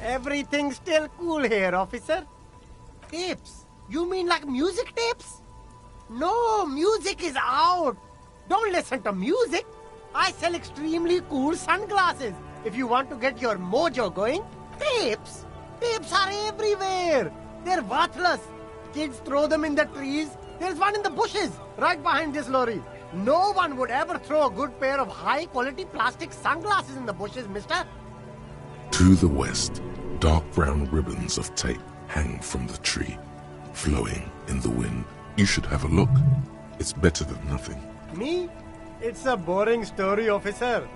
Everything's still cool here, officer. Tapes? You mean like music tapes? No, music is out. Don't listen to music. I sell extremely cool sunglasses. If you want to get your mojo going, tapes. Tapes are everywhere. They're worthless. Kids throw them in the trees. There's one in the bushes, right behind this lorry. No one would ever throw a good pair of high-quality plastic sunglasses in the bushes, mister. To the west, dark brown ribbons of tape hang from the tree, flowing in the wind. You should have a look. It's better than nothing. Me? It's a boring story, officer.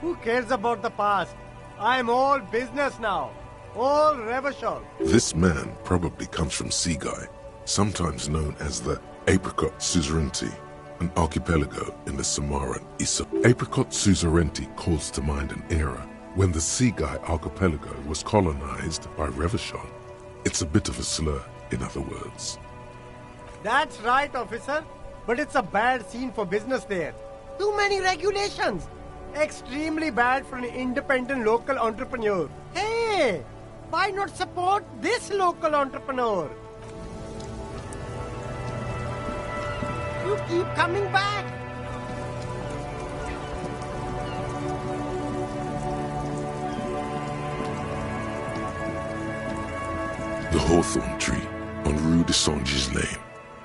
Who cares about the past? I'm all business now. All revolution. This man probably comes from Seaguy, sometimes known as the Apricot Suzerainty, an archipelago in the Samoan Issa. Apricot Suzerainty calls to mind an era when the Seaguy archipelago was colonized by Revachol. It's a bit of a slur, in other words. That's right, officer. But it's a bad scene for business there. Too many regulations. Extremely bad for an independent local entrepreneur. Hey, why not support this local entrepreneur? You keep coming back. The hawthorn tree on Rue de Saint-Ghislain.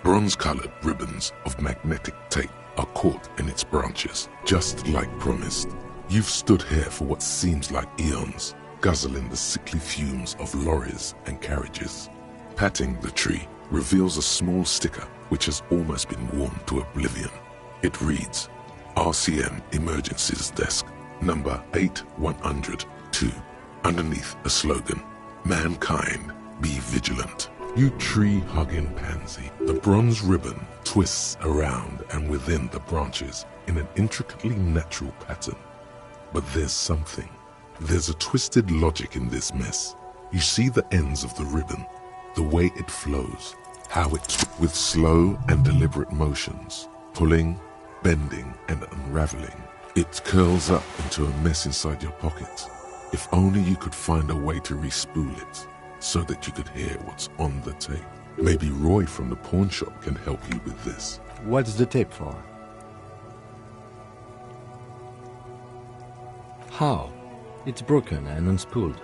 Bronze-colored ribbons of magnetic tape are caught in its branches, just like promised. You've stood here for what seems like eons, guzzling the sickly fumes of lorries and carriages. Patting the tree reveals a small sticker which has almost been worn to oblivion. It reads, RCM Emergencies Desk, number 8102. Underneath a slogan, Mankind, be vigilant. You tree-hugging pansy. The bronze ribbon twists around and within the branches in an intricately natural pattern. But there's something. There's a twisted logic in this mess. You see the ends of the ribbon, the way it flows, how it, with slow and deliberate motions, pulling, bending, and unraveling, it curls up into a mess inside your pocket. If only you could find a way to re-spool it, so that you could hear what's on the tape. Maybe Roy from the pawn shop can help you with this. What's the tape for? How? It's broken and unspooled.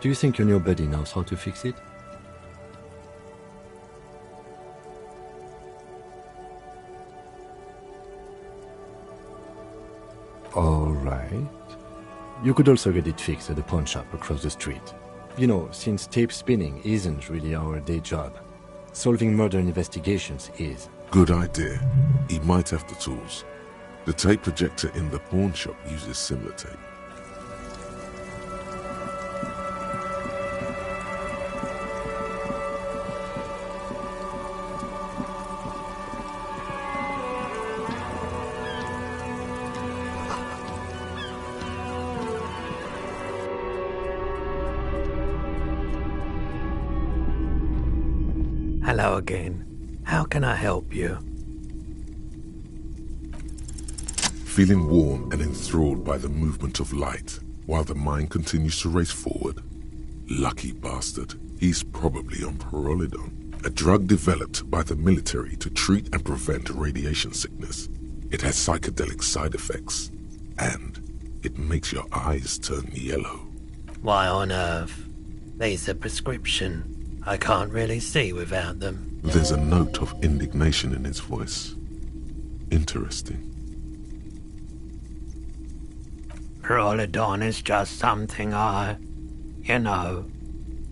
Do you think your new buddy knows how to fix it? All right. You could also get it fixed at the pawn shop across the street. You know, since tape spinning isn't really our day job, solving murder investigations is. Good idea. He might have the tools. The tape projector in the pawn shop uses similar tape. Hello again. How can I help you? Feeling warm and enthralled by the movement of light, while the mind continues to race forward. Lucky bastard. He's probably on Pyrrolidone, a drug developed by the military to treat and prevent radiation sickness. It has psychedelic side effects, and it makes your eyes turn yellow. Why on earth? These are prescription. I can't really see without them. There's a note of indignation in his voice. Interesting. Pyrrolidone is just something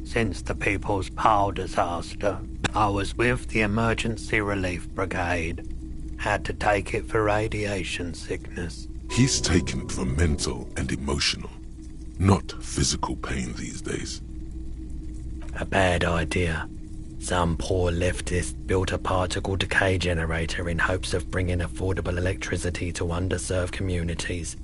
since the People's Pile disaster, I was with the Emergency Relief Brigade. Had to take it for radiation sickness. He's taking it for mental and emotional, not physical pain these days. A bad idea. Some poor leftist built a particle decay generator in hopes of bringing affordable electricity to underserved communities.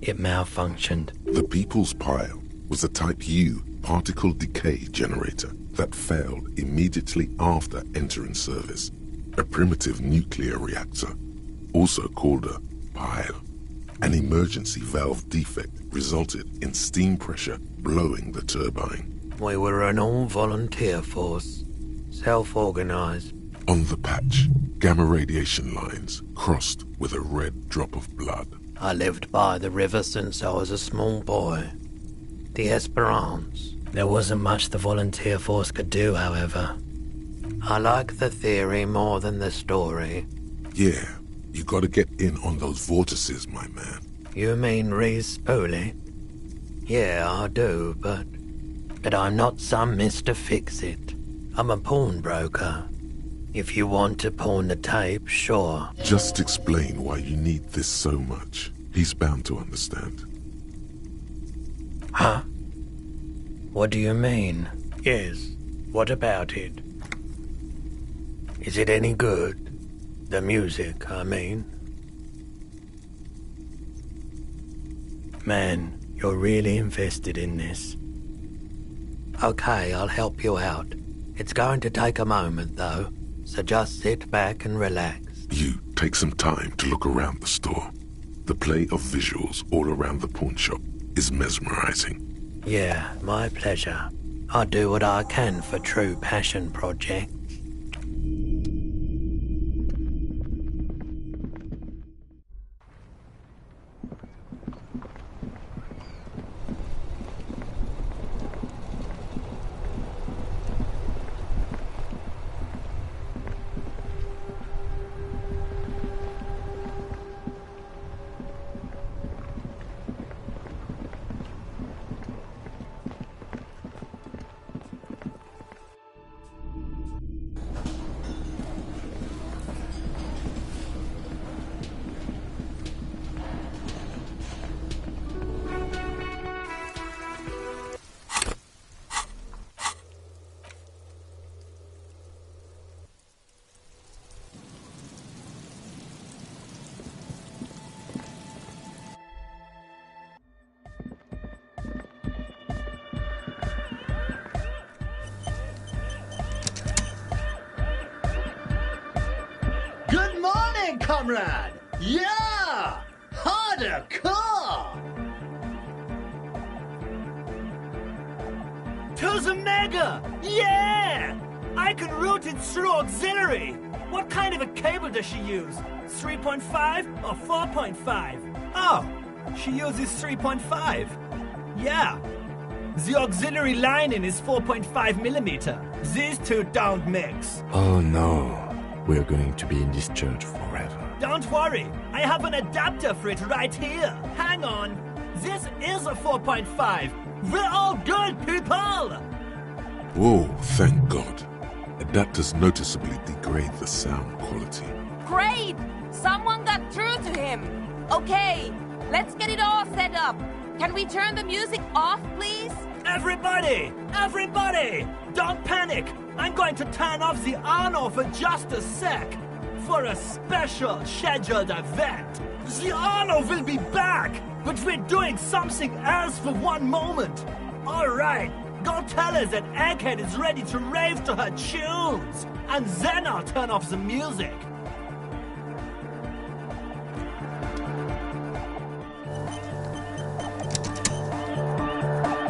It malfunctioned. The People's Pile was a Type U particle decay generator that failed immediately after entering service. A primitive nuclear reactor, also called a pile. An emergency valve defect resulted in steam pressure blowing the turbine. We were an all-volunteer force, self-organized. On the patch, gamma radiation lines crossed with a red drop of blood. I lived by the river since I was a small boy. The Esperance. There wasn't much the volunteer force could do, however. I like the theory more than the story. Yeah, you gotta get in on those vortices, my man. You mean Reese Spoolie? Yeah, I do, but I'm not some Mr. Fix-It. I'm a pawnbroker. If you want to pawn the tape, sure. Just explain why you need this so much. He's bound to understand. Huh? What do you mean? Yes, what about it? Is it any good? The music, I mean. Man, you're really invested in this. Okay, I'll help you out. It's going to take a moment, though, so just sit back and relax. You take some time to look around the store. The play of visuals all around the pawn shop is mesmerizing. Yeah, my pleasure. I do what I can for true passion projects. Good morning, comrade! Yeah! Harder car! To the mega! Yeah! I can route it through auxiliary! What kind of a cable does she use? 3.5 or 4.5? Oh, she uses 3.5. Yeah. The auxiliary lining is 4.5 millimeter. These two don't mix. Oh no. We're going to be in this church forever. Don't worry, I have an adapter for it right here. Hang on. This is a 4.5. We're all good, people! Whoa, thank God. Adapters noticeably degrade the sound quality. Great! Someone got through to him. Okay, let's get it all set up. Can we turn the music off, please? Everybody! Everybody! Don't panic! I'm going to turn off the Arno for just a sec. For a special scheduled event. The Arno will be back, but we're doing something else for one moment. Alright, go tell her that Egghead is ready to rave to her tunes. And then I'll turn off the music.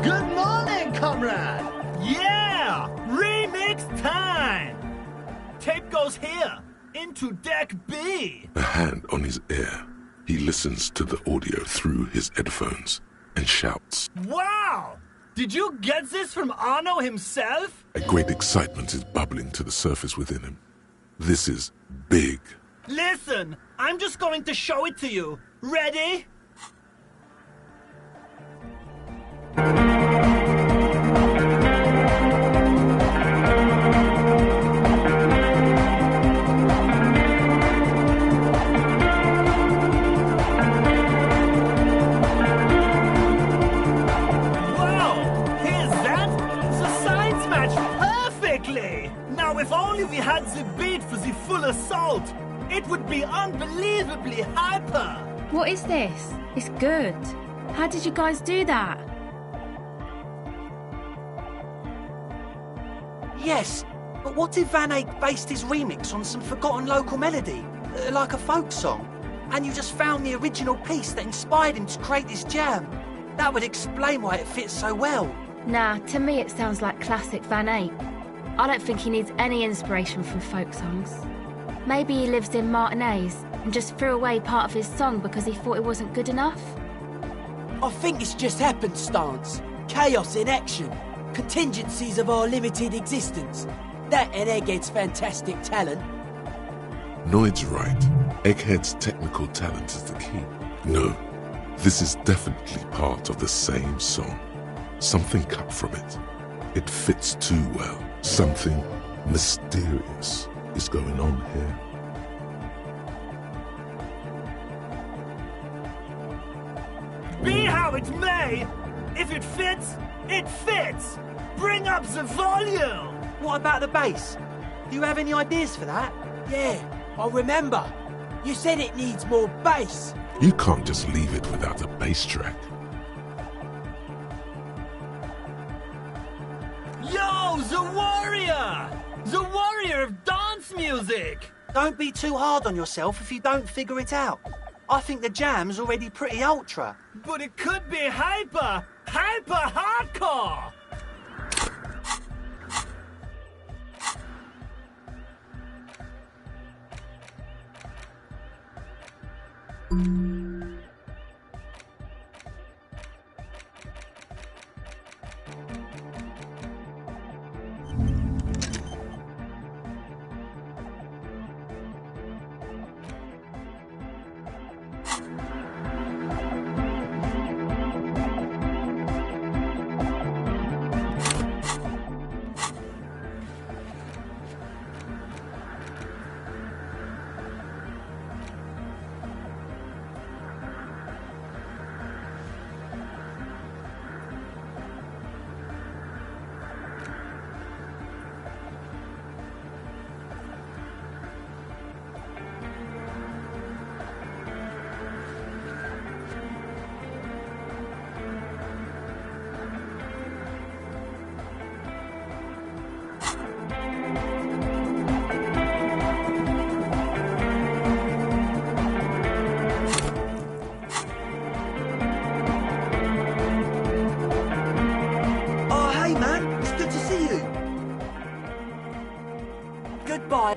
Good morning, comrade! Yeah! Remix time! Tape goes here, into deck B. A hand on his ear, he listens to the audio through his headphones and shouts. Wow! Did you get this from Arno himself? A great excitement is bubbling to the surface within him. This is big. Listen, I'm just going to show it to you. Ready? If only we had the beat for the full assault, it would be unbelievably hyper. What is this? It's good. How did you guys do that? Yes, but what if Van Eyck based his remix on some forgotten local melody, like a folk song? And you just found the original piece that inspired him to create this jam. That would explain why it fits so well. Nah, to me it sounds like classic Van Eyck. I don't think he needs any inspiration from folk songs. Maybe he lives in Martinez and just threw away part of his song because he thought it wasn't good enough. I think it's just happenstance. Chaos in action. Contingencies of our limited existence. That and Egghead's fantastic talent. Noid's right. Egghead's technical talent is the key. No, this is definitely part of the same song. Something cut from it. It fits too well. Something mysterious is going on here. Be how it may, if it fits, it fits. Bring up the volume. What about the bass? Do you have any ideas for that? Yeah, I remember. You said it needs more bass. You can't just leave it without a bass track. Yo, the warrior! The warrior of dance music! Don't be too hard on yourself if you don't figure it out. I think the jam's already pretty ultra. But it could be hyper hardcore! Goodbye.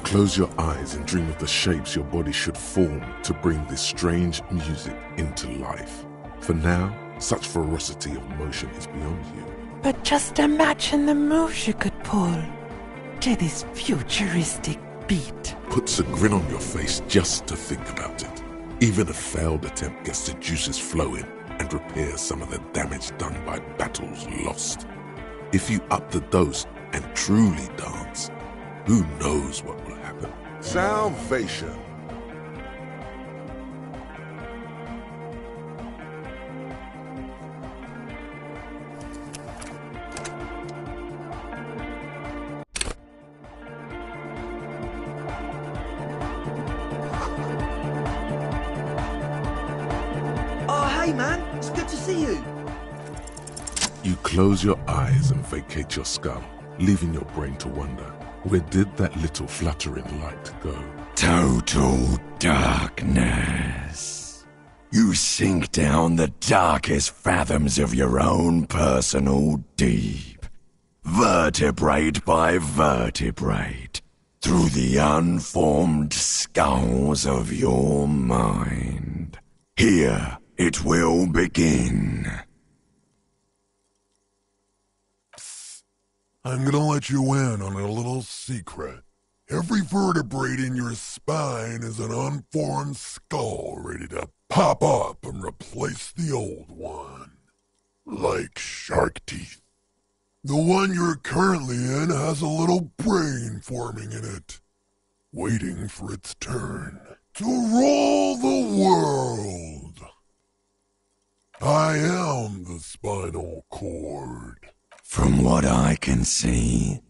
Close your eyes and dream of the shapes your body should form to bring this strange music into life. For now, such ferocity of motion is beyond you. But just imagine the moves you could pull to this futuristic beat. Puts a grin on your face just to think about it. Even a failed attempt gets the juices flowing and repairs some of the damage done by battles lost. If you up the dose and truly dance, who knows what will happen? Salvation. Oh, hey man, it's good to see you. You close your eyes and vacate your skull, leaving your brain to wonder, where did that little fluttering light go? Total darkness. You sink down the darkest fathoms of your own personal deep, vertebrate by vertebrate, through the unformed skulls of your mind. Here it will begin. I'm gonna let you in on a little secret. Every vertebrae in your spine is an unformed skull ready to pop up and replace the old one. Like shark teeth. The one you're currently in has a little brain forming in it, waiting for its turn to rule the world. I am the spinal cord. From what I can see,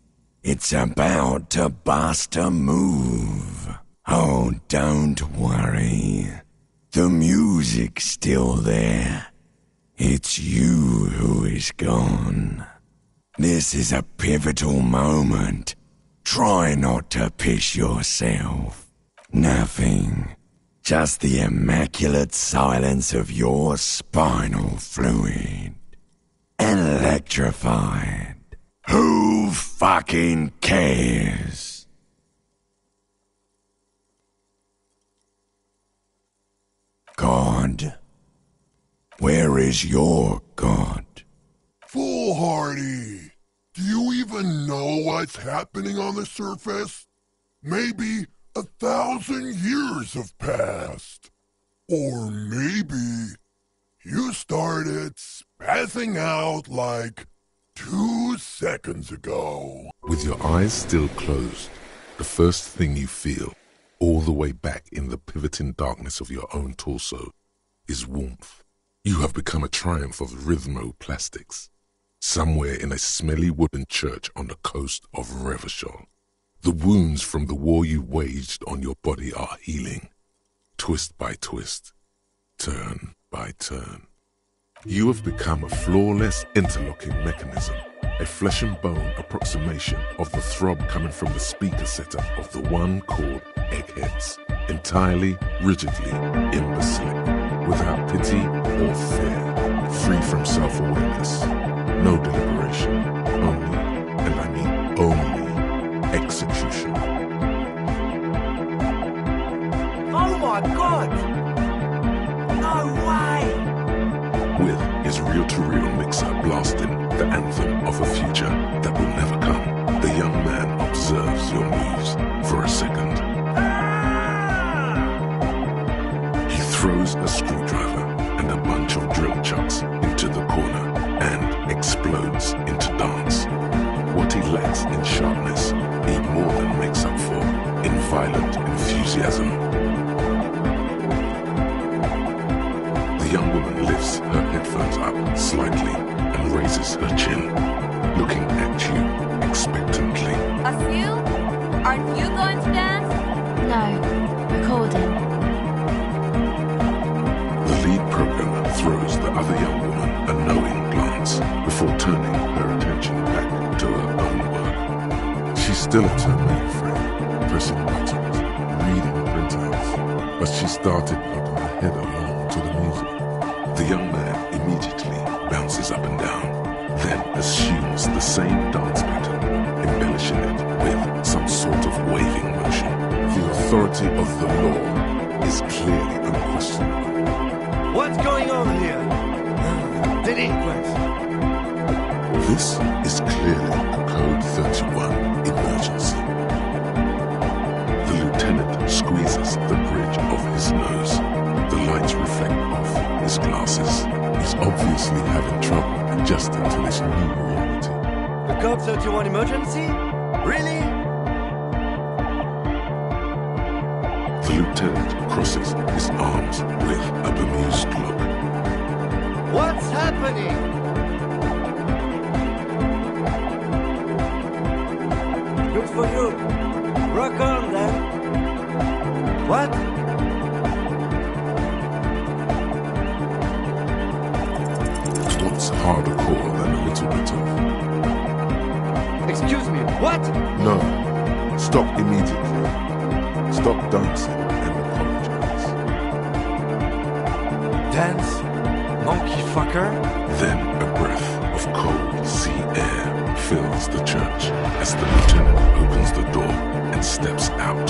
it's about to bust a move. Oh, don't worry. The music's still there. It's you who is gone. This is a pivotal moment. Try not to piss yourself. Nothing. Just the immaculate silence of your spinal fluid. Electrified. Who fucking cares? God? Where is your God? Foolhardy, do you even know what's happening on the surface? Maybe 1,000 years have passed. Or maybe you started spazzing out like 2 seconds ago. With your eyes still closed, the first thing you feel, all the way back in the pivoting darkness of your own torso, is warmth. You have become a triumph of rhythmoplastics, somewhere in a smelly wooden church on the coast of Revachol. The wounds from the war you waged on your body are healing, twist by twist, turn by turn. You have become a flawless interlocking mechanism, a flesh and bone approximation of the throb coming from the speaker setup of the one called Eggheads, entirely, rigidly, imbecilic, without pity or fear, free from self-awareness, no deliberation, only, and I mean only, execution. Oh my God! No way! With his reel-to-reel mixer blasting the anthem of a future that will never come, the young man observes your moves for a second. He throws a screwdriver and a bunch of drill chucks into the corner and explodes into dance. What he lacks in sharpness, he more than makes up for in violent enthusiasm. The young woman lifts her headphones up slightly and raises her chin, looking at you expectantly. Asil, aren't you going to dance? No, recording. The lead programmer throws the other young woman a knowing glance before turning her attention back to her own work. She's still at her mainframe, pressing buttons, reading printouts, but she started putting her head along to the music. The young man immediately bounces up and down, then assumes the same dance pattern, embellishing it with some sort of waving motion. The authority of the law is clearly unquestionable. What's going on here? The inquest. This is clearly a Code 31 emergency. The lieutenant squeezes the bridge of his nose. The lights reflect off his glasses. He's obviously having trouble adjusting to this new reality. The Code 31 emergency? Really? The lieutenant crosses his arms with a bemused look. What's happening? Good for you. Rock on then. What? What's harder core than a little bit of... Excuse me, what? No. Stop immediately. Stop dancing and apologize. Dance? Monkey fucker? Then a breath of cold sea air fills the church as the lieutenant opens the door and steps out.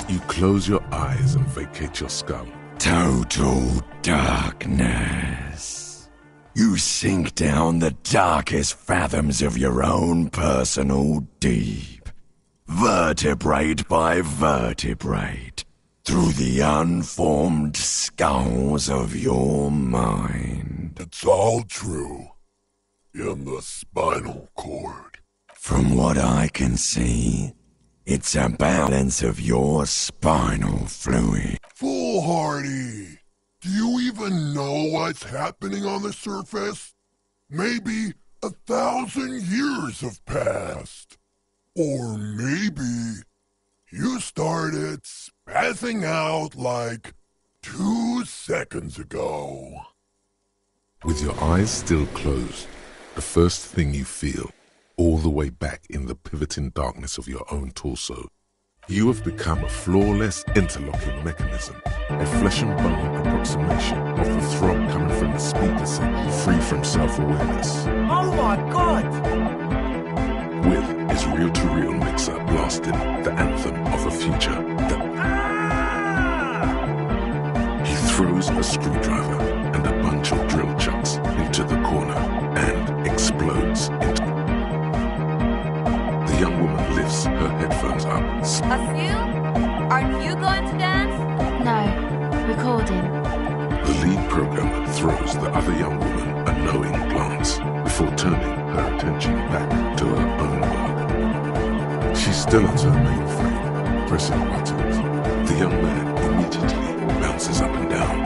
You close your eyes and vacate your skull. Total darkness. You sink down the darkest fathoms of your own personal deep, vertebrate by vertebrate, through the unformed skulls of your mind. It's all true. In the spinal cord. From what I can see, it's a balance of your spinal fluid. Foolhardy! Do you even know what's happening on the surface? Maybe 1,000 years have passed. Or maybe you started spazzing out like 2 seconds ago. With your eyes still closed, the first thing you feel, all the way back in the pivoting darkness of your own torso, you have become a flawless interlocking mechanism, a flesh and bone approximation of the throb coming from the speaker set, free from self-awareness. Oh my god! With his reel-to-reel mixer blasting the anthem of a future that... He throws a screwdriver and a bunch of drill chucks into the corner and explodes into... The young woman lifts her headphones up. Asil? Aren't you going to dance? No, recording. The lead programmer throws the other young woman a knowing glance before turning her attention back to her own work. She's still at her mainframe, pressing buttons. The young man immediately bounces up and down,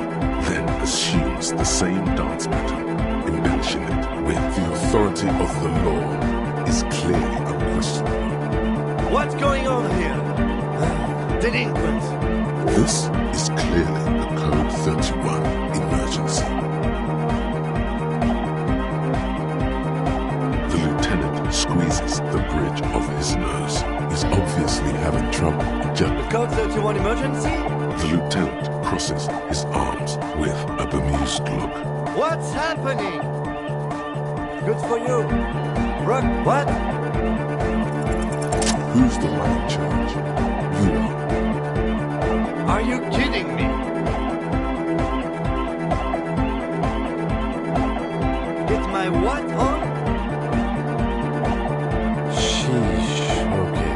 then assumes the same dance pattern, embellishing it with the authority of the law is clearly unquestionable. What's going on here? Delinquents. This is clearly a Code 31 emergency. The lieutenant squeezes the bridge of his nose. He's obviously having trouble. Code 31 emergency? The lieutenant crosses his arms with a bemused look. What's happening? Good for you. Rock, what? Who's the one in charge? You are. Are you kidding me? It's my what on? Sheesh, okay.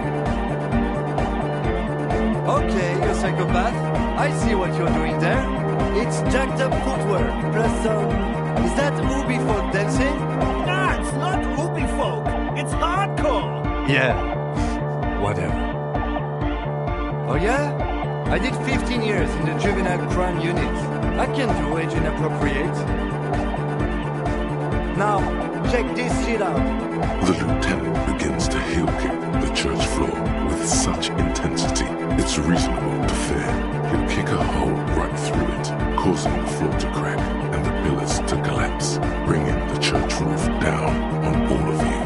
Okay, you psychopath. I see what you're doing there. It's jacked up footwear. Plus is that Ubi folk dancing? Nah, it's not Ubi folk. It's hardcore. Yeah, whatever. Oh yeah? I did 15 years in the juvenile crime unit. I can do age inappropriate. Now, check this shit out. The lieutenant begins to heel kick the church floor with such intensity, it's reasonable to fear he'll kick a hole right through it, causing the floor to crack and the pillars to collapse, bringing the church roof down on all of you.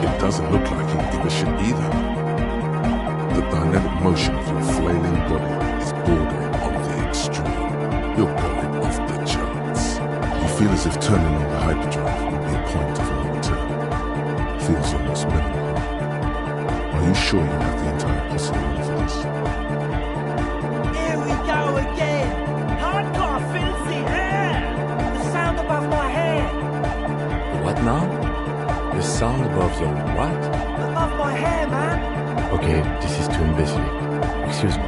It doesn't look like he'll give a shit either. The dynamic motion of your flailing body is bordering on the extreme. You're going off the charts. You feel as if turning on the hyperdrive would be a point of no return. Feels almost minimal. Are you sure you have the entire possibility for this? Here we go again. Hardcore filthy air. The sound above my head. What now? The sound above your what? Above my hair, man. Okay, this is too imbecilic. Excuse me.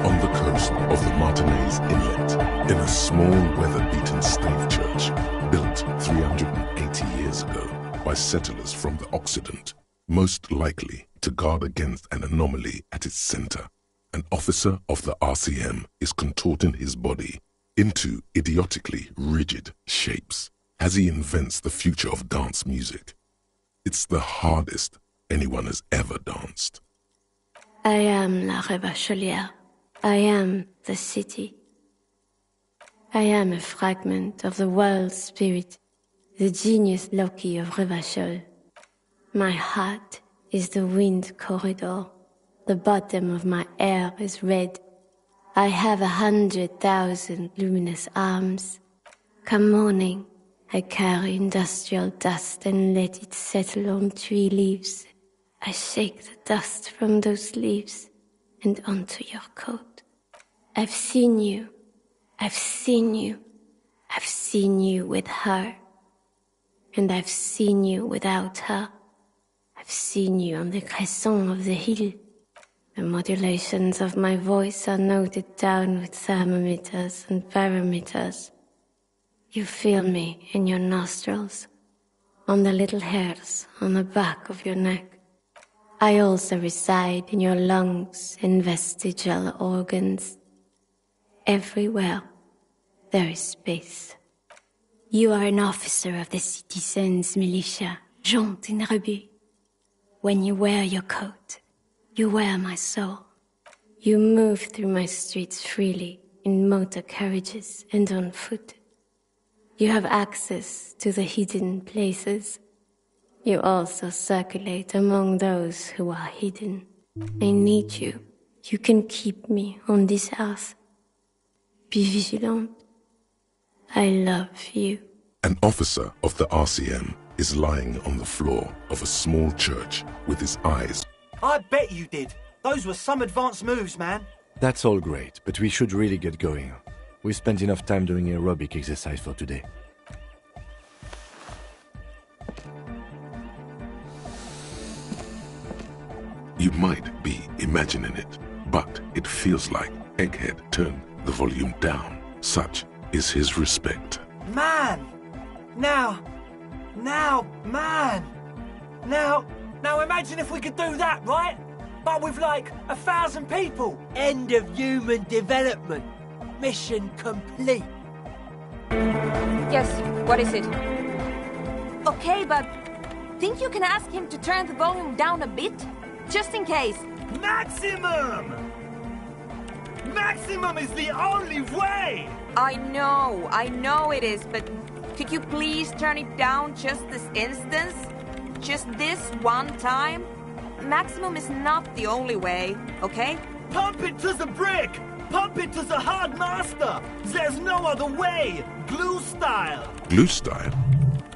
On the coast of the Martinez Inlet, in a small weather-beaten stave church, built 380 years ago by settlers from the Occident, most likely to guard against an anomaly at its center, an officer of the RCM is contorting his body into idiotically rigid shapes as he invents the future of dance music. It's the hardest anyone has ever danced. I am La Revacholière. I am the city. I am a fragment of the world spirit, the genius Loki of Revachol. My heart is the wind corridor. The bottom of my hair is red. I have 100,000 luminous arms. Come morning, I carry industrial dust and let it settle on tree leaves. I shake the dust from those leaves and onto your coat. I've seen you. I've seen you. I've seen you with her. And I've seen you without her. I've seen you on the crescent of the hill. The modulations of my voice are noted down with thermometers and barometers. You feel me in your nostrils, on the little hairs on the back of your neck. I also reside in your lungs and vestigial organs. Everywhere there is space. You are an officer of the citizens' militia, Jaunt in Rebut. When you wear your coat, you wear my soul. You move through my streets freely, in motor carriages and on foot. You have access to the hidden places. You also circulate among those who are hidden. I need you. You can keep me on this earth. Be vigilant. I love you. An officer of the RCM is lying on the floor of a small church with his eyes. I bet you did. Those were some advanced moves, man. That's all great, but we should really get going. We spent enough time doing aerobic exercise for today. You might be imagining it, but it feels like Egghead turned the volume down. Such is his respect. Man! Now imagine if we could do that, right? But with like 1,000 people. End of human development. Mission complete. Yes, what is it? Okay, but think you can ask him to turn the volume down a bit? Just in case. Maximum! Maximum is the only way! I know it is, but could you please turn it down just this instance? Just this one time? Maximum is not the only way, okay? Pump it to the brick! Pump it to the hard master! There's no other way! Glue style! Glue style?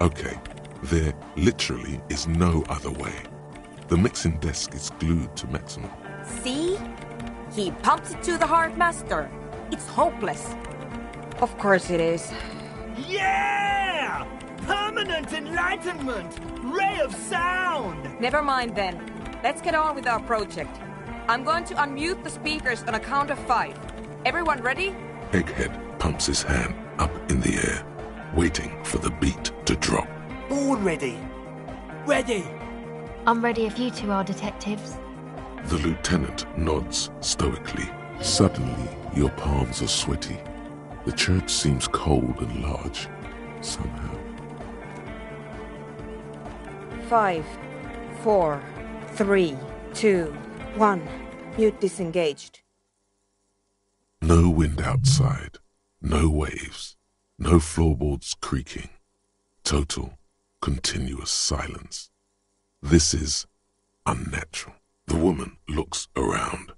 Okay, there literally is no other way. The mixing desk is glued to maximum. See? He pumps it to the hard master. It's hopeless. Of course it is. Yeah! Permanent enlightenment! Ray of sound! Never mind then. Let's get on with our project. I'm going to unmute the speakers on a count of 5. Everyone ready? Egghead pumps his hand up in the air, waiting for the beat to drop. Born ready. Ready. I'm ready if you two are detectives. The lieutenant nods stoically. Suddenly, your palms are sweaty. The church seems cold and large, somehow. 5, 4, 3, 2, 1. Mute disengaged. No wind outside, no waves, no floorboards creaking. Total, continuous silence. This is unnatural. The woman looks around.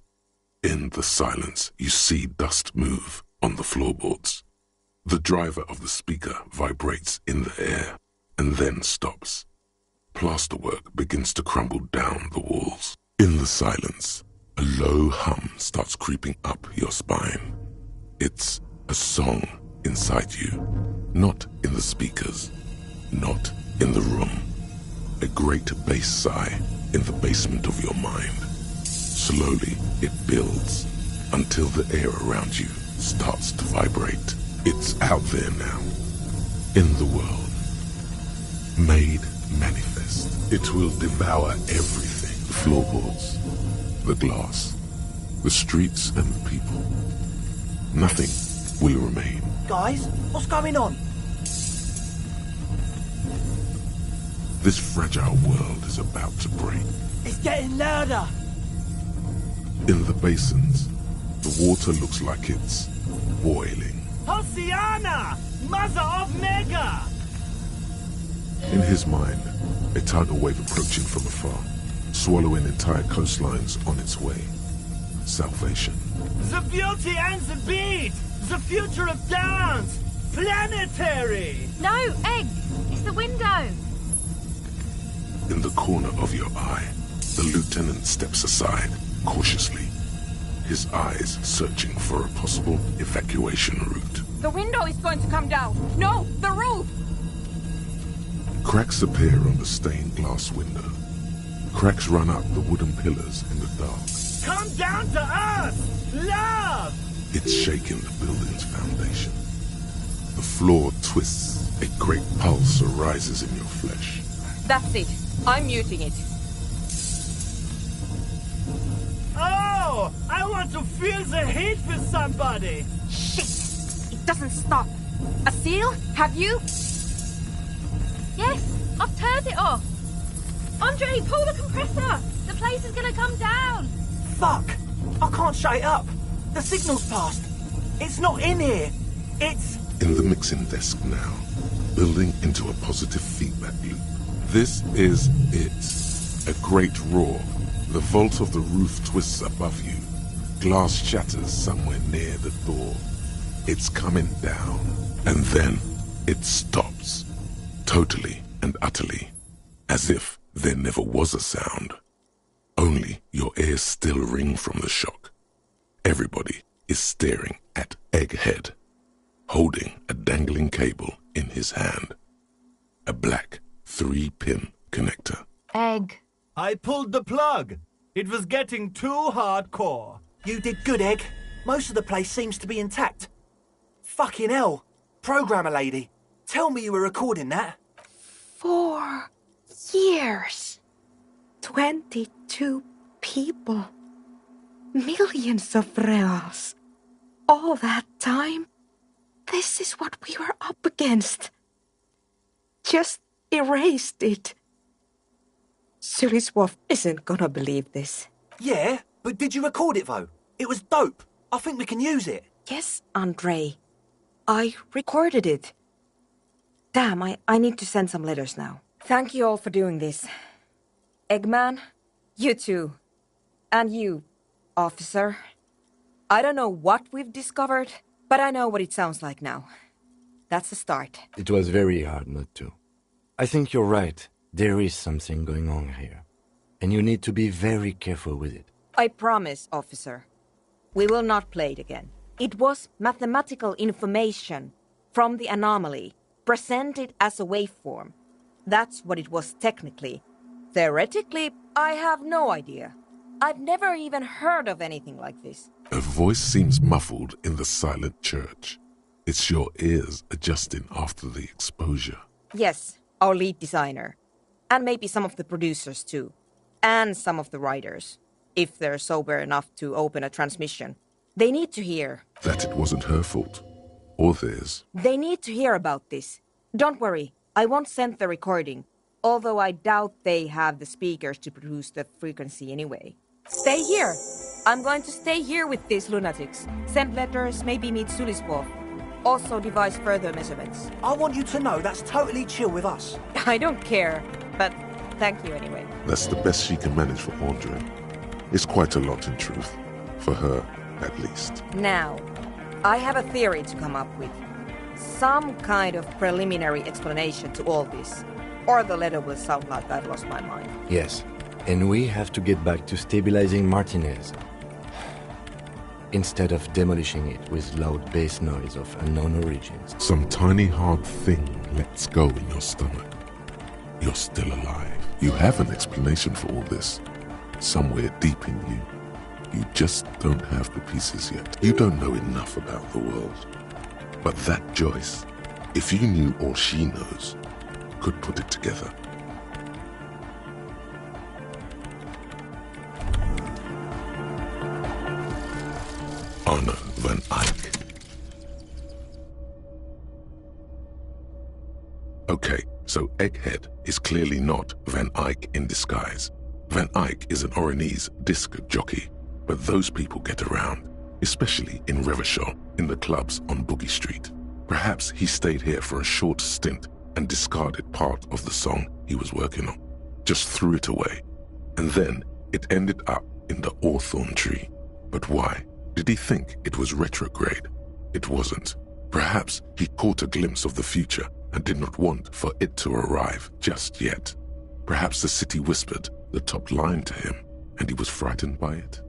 In the silence, you see dust move on the floorboards. The driver of the speaker vibrates in the air and then stops. Plasterwork begins to crumble down the walls. In the silence, a low hum starts creeping up your spine. It's a song inside you, not in the speakers, not in the room. A great bass sigh in the basement of your mind. Slowly, it builds until the air around you starts to vibrate. It's out there now, in the world, made manifest. It will devour everything. The floorboards, the glass, the streets and the people. Nothing will remain. Guys, what's going on? This fragile world is about to break. It's getting louder. In the basins, the water looks like it's boiling. Hosiana! Mother of Mega! In his mind, a tidal wave approaching from afar, swallowing entire coastlines on its way. Salvation. The beauty and the beat! The future of dance! Planetary! No, Egg! It's the window! In the corner of your eye, The lieutenant steps aside, cautiously, his eyes searching for a possible evacuation route. The window is going to come down. No, the roof! Cracks appear on the stained glass window. Cracks run up the wooden pillars in the dark. Come down to earth! Love! It's shaking the building's foundation. The floor twists. A great pulse arises in your flesh. That's it. I'm muting it. Oh! I want to feel the heat with somebody! Shit! It doesn't stop. A seal? Have you? Yes, I've turned it off. Andre, pull the compressor. The place is gonna come down. Fuck! I can't shut it up. The signal's passed. It's not in here. It's... In the mixing desk now, building into a positive feedback loop. This is it. A great roar. The vault of the roof twists above you. Glass shatters somewhere near the door. It's coming down. And then it stops. Totally and utterly. As if there never was a sound. Only your ears still ring from the shock. Everybody is staring at Egghead, holding a dangling cable in his hand. A black 3-pin connector. Egg. I pulled the plug. It was getting too hardcore. You did good, Egg. Most of the place seems to be intact. Fucking hell. Programmer lady, tell me you were recording that. 4 years. 22 people. Millions of reals. All that time? This is what we were up against. Just erased it. Suliswolf isn't gonna believe this. Yeah, but did you record it though? It was dope. I think we can use it. Yes, Andre. I recorded it. Damn, I need to send some letters now. Thank you all for doing this. Eggman, you too. And you, officer. I don't know what we've discovered, but I know what it sounds like now. That's a start. It was very hard not to. I think you're right. There is something going on here. And you need to be very careful with it. I promise, officer. We will not play it again. It was mathematical information from the anomaly, presented as a waveform. That's what it was technically. Theoretically, I have no idea. I've never even heard of anything like this. A voice seems muffled in the silent church. It's your ears adjusting after the exposure. Yes, our lead designer. And maybe some of the producers too. And some of the writers. If they're sober enough to open a transmission. They need to hear. That it wasn't her fault. Or theirs. They need to hear about this. Don't worry, I won't send the recording. Although I doubt they have the speakers to produce the frequency anyway. Stay here. I'm going to stay here with these lunatics. Send letters, maybe meet Suliswolf. Also devise further measurements. I want you to know that's totally chill with us. I don't care, but thank you anyway. That's the best she can manage for Andre. It's quite a lot in truth. For her, at least. Now, I have a theory to come up with. Some kind of preliminary explanation to all this. Or the letter will sound like I've lost my mind. Yes, and we have to get back to stabilizing Martinez. Instead of demolishing it with loud bass noise of unknown origins. Some tiny hard thing lets go in your stomach. You're still alive. You have an explanation for all this. Somewhere deep in you. You just don't have the pieces yet. You don't know enough about the world. But that Joyce, if you knew all she knows, could put it together. Arno van Eyck. Okay, so Egghead is clearly not Van Eyck in disguise. Van Eyck is an Oranese disc jockey, but those people get around, especially in Revachol, in the clubs on Boogie Street. Perhaps he stayed here for a short stint and discarded part of the song he was working on, just threw it away, and then it ended up in the hawthorn tree. But why? Did he think it was retrograde? It wasn't. Perhaps he caught a glimpse of the future and did not want for it to arrive just yet. Perhaps the city whispered the top line to him, and he was frightened by it.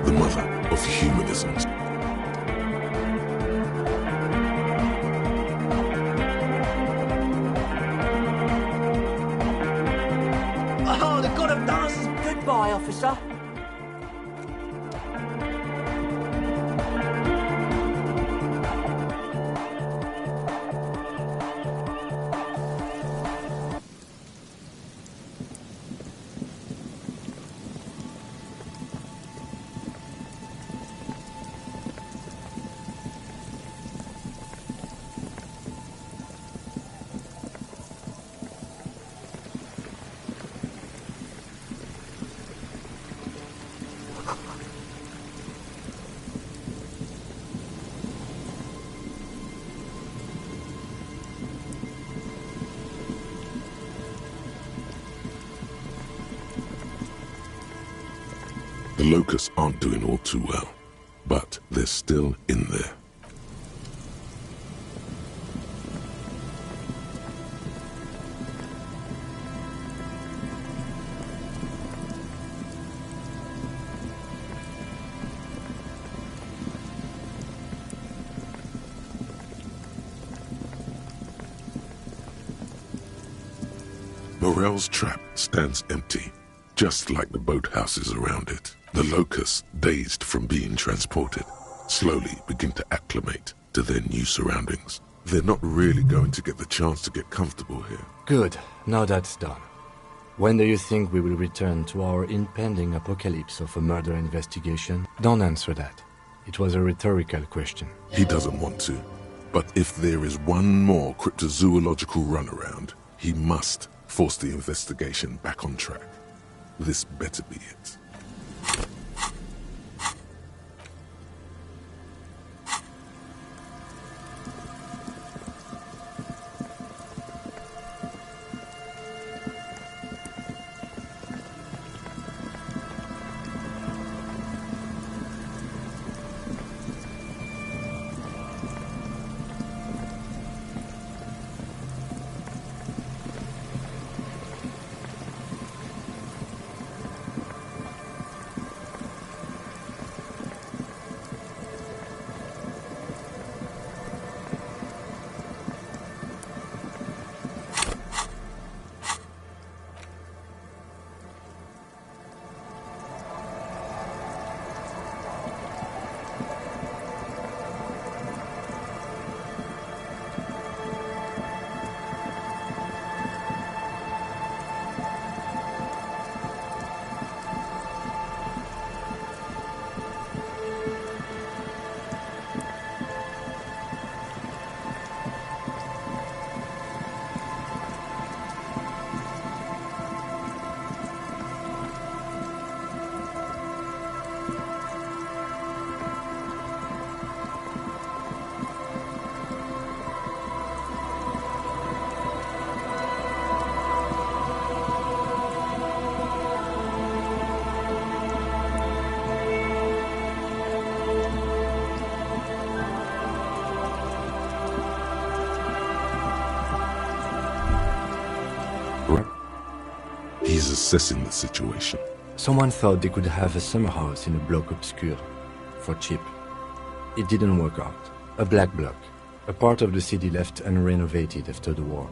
The mother of humanisms. Oh, the god of dances! Goodbye, officer. The locusts aren't doing all too well, but they're still in there. Morel's trap stands empty, just like the boathouses around it. The locusts, dazed from being transported, slowly begin to acclimate to their new surroundings. They're not really going to get the chance to get comfortable here. Good. Now that's done. When do you think we will return to our impending apocalypse of a murder investigation? Don't answer that. It was a rhetorical question. He doesn't want to, but if there is one more cryptozoological runaround, he must force the investigation back on track. This better be it. He's assessing the situation. Someone thought they could have a summer house in a bloc obscur, for cheap. It didn't work out. A black bloc, a part of the city left unrenovated after the war,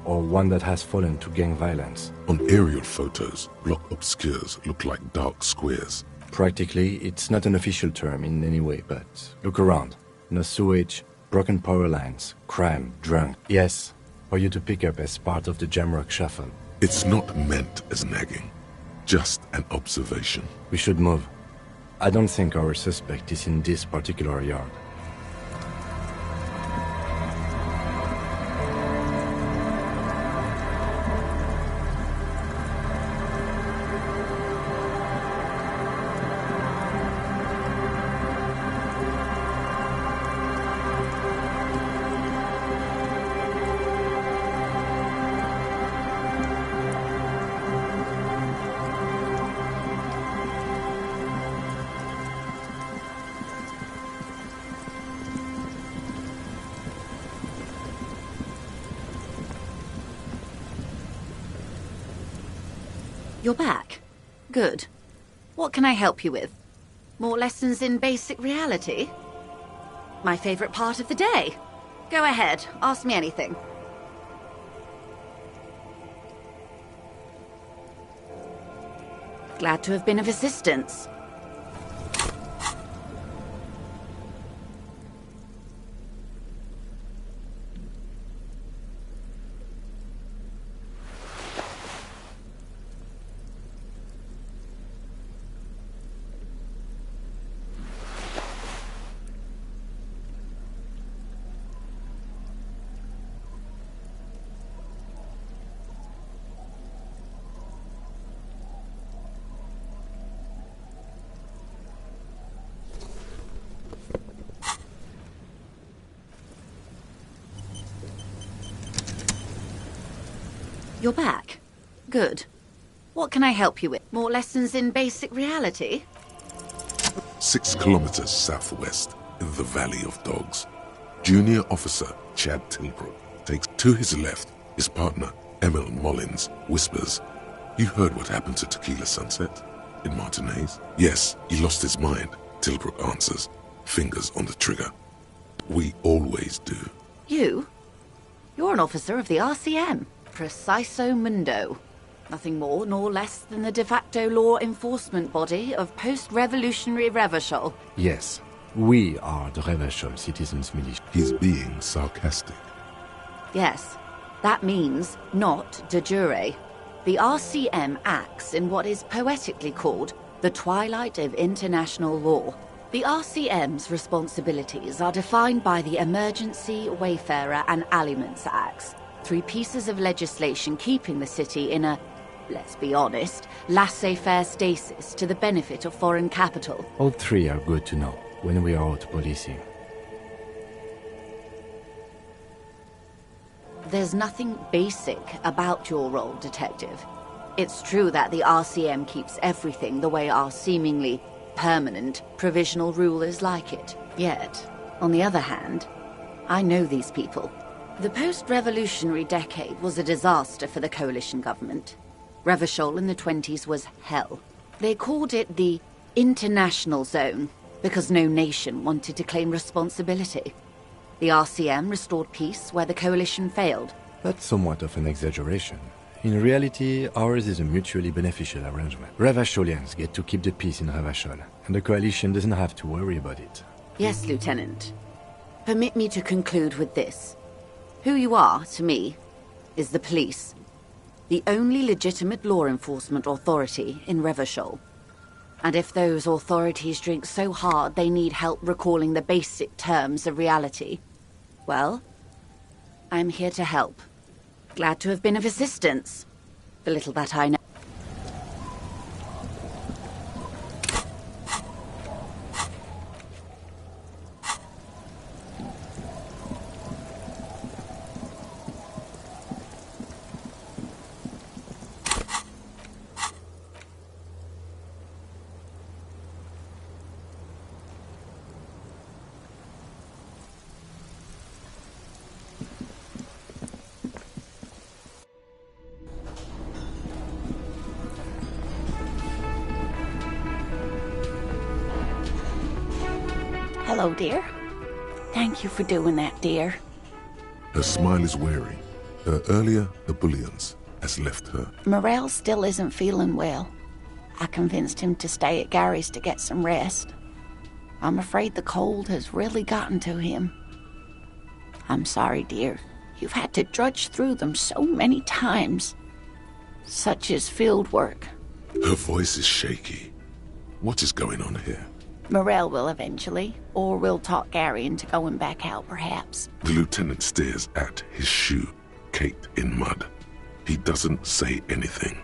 or one that has fallen to gang violence. On aerial photos, bloc obscurs look like dark squares. Practically, it's not an official term in any way, but look around. No sewage, broken power lines, crime, drunk. Yes, for you to pick up as part of the Jamrock shuffle. It's not meant as nagging, just an observation. We should move. I don't think our suspect is in this particular yard. You're back. Good. What can I help you with? More lessons in basic reality? My favorite part of the day. Go ahead, ask me anything. Glad to have been of assistance. You're back. Good. What can I help you with? More lessons in basic reality? 6 kilometers southwest, in the Valley of Dogs, Junior Officer Chad Tilbrook takes to his left. His partner, Emil Mullins, whispers, "You heard what happened to Tequila Sunset in Martinez?" "Yes, he lost his mind," Tilbrook answers, fingers on the trigger. "We always do." You? You're an officer of the RCM. Preciso Mundo. Nothing more nor less than the de facto law enforcement body of post-revolutionary Revachol. Yes, we are the Revachol Citizens Militia. He's being sarcastic. Yes, that means not de jure. The RCM acts in what is poetically called the twilight of international law. The RCM's responsibilities are defined by the Emergency, Wayfarer and Aliments Acts, 3 pieces of legislation keeping the city in a, let's be honest, laissez-faire stasis to the benefit of foreign capital. All 3 are good to know when we are out policing. There's nothing basic about your role, Detective. It's true that the RCM keeps everything the way our seemingly permanent, provisional rulers like it. Yet, on the other hand, I know these people. The post-revolutionary decade was a disaster for the coalition government. Revachol in the 20s was hell. They called it the international zone because no nation wanted to claim responsibility. The RCM restored peace where the coalition failed. That's somewhat of an exaggeration. In reality, ours is a mutually beneficial arrangement. Revacholians get to keep the peace in Revachol, and the coalition doesn't have to worry about it. Yes, Lieutenant. Permit me to conclude with this. Who you are, to me, is the police. The only legitimate law enforcement authority in Revachol. And if those authorities drink so hard they need help recalling the basic terms of reality, well, I'm here to help. Glad to have been of assistance. The little that I know. Hello, dear. Thank you for doing that, dear. Her smile is weary. Her earlier ebullience has left her. Morel still isn't feeling well. I convinced him to stay at Gary's to get some rest. I'm afraid the cold has really gotten to him. I'm sorry, dear. You've had to drudge through them so many times. Such is field work. Her voice is shaky. What is going on here? Morel will eventually, or we'll talk Gary into going back out, perhaps. The lieutenant stares at his shoe, caked in mud. He doesn't say anything.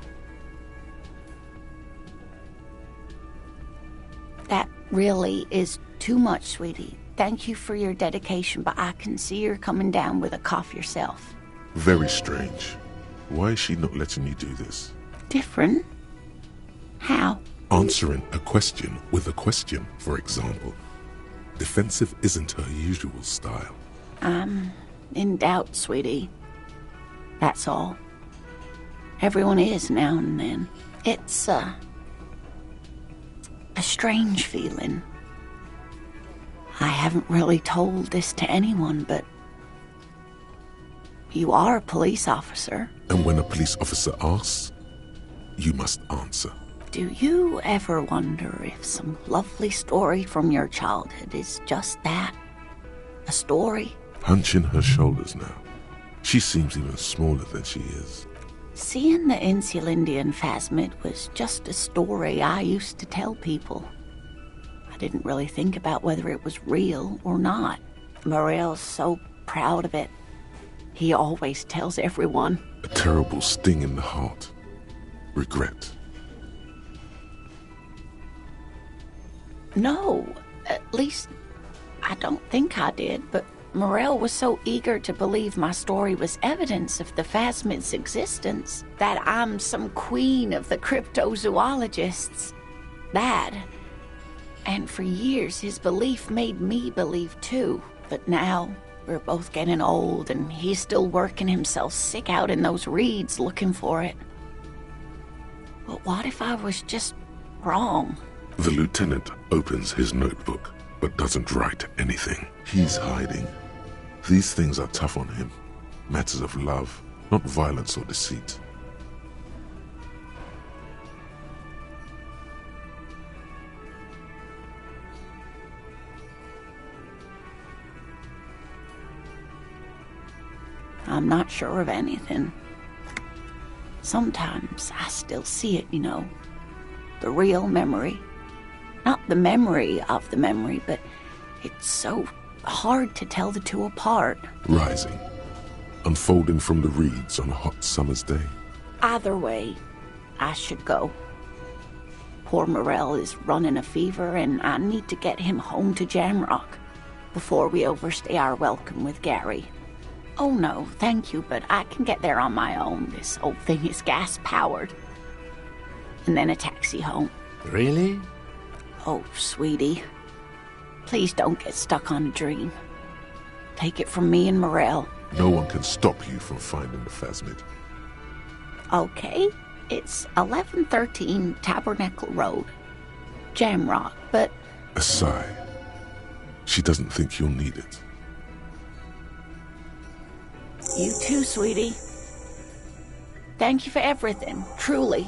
That really is too much, sweetie. Thank you for your dedication, but I can see you're coming down with a cough yourself. Very strange. Why is she not letting you do this? Different? How? Answering a question with a question, for example. Defensive isn't her usual style. I'm in doubt, sweetie. That's all. Everyone is now and then. It's a strange feeling. I haven't really told this to anyone, but you are a police officer. And when a police officer asks, you must answer. Do you ever wonder if some lovely story from your childhood is just that? A story? Hunching her shoulders now. She seems even smaller than she is. Seeing the Insulindian phasmid was just a story I used to tell people. I didn't really think about whether it was real or not. Morel's so proud of it. He always tells everyone. A terrible sting in the heart. Regret. No, at least I don't think I did, but Morel was so eager to believe my story was evidence of the phasmid's existence that I'm some queen of the cryptozoologists. That. And for years his belief made me believe too. But now we're both getting old and he's still working himself sick out in those reeds looking for it. But what if I was just wrong? The lieutenant opens his notebook, but doesn't write anything. He's hiding. These things are tough on him. Matters of love, not violence or deceit. I'm not sure of anything. Sometimes I still see it, you know. The real memory. Not the memory of the memory, but it's so hard to tell the two apart. Rising. Unfolding from the reeds on a hot summer's day. Either way, I should go. Poor Morel is running a fever, and I need to get him home to Jamrock before we overstay our welcome with Gary. Oh no, thank you, but I can get there on my own. This old thing is gas-powered. And then a taxi home. Really? Oh, sweetie. Please don't get stuck on a dream. Take it from me and Morel. No one can stop you from finding the phasmid. Okay, it's 1113 Tabernacle Road. Jamrock, but... A sigh. She doesn't think you'll need it. You too, sweetie. Thank you for everything, truly.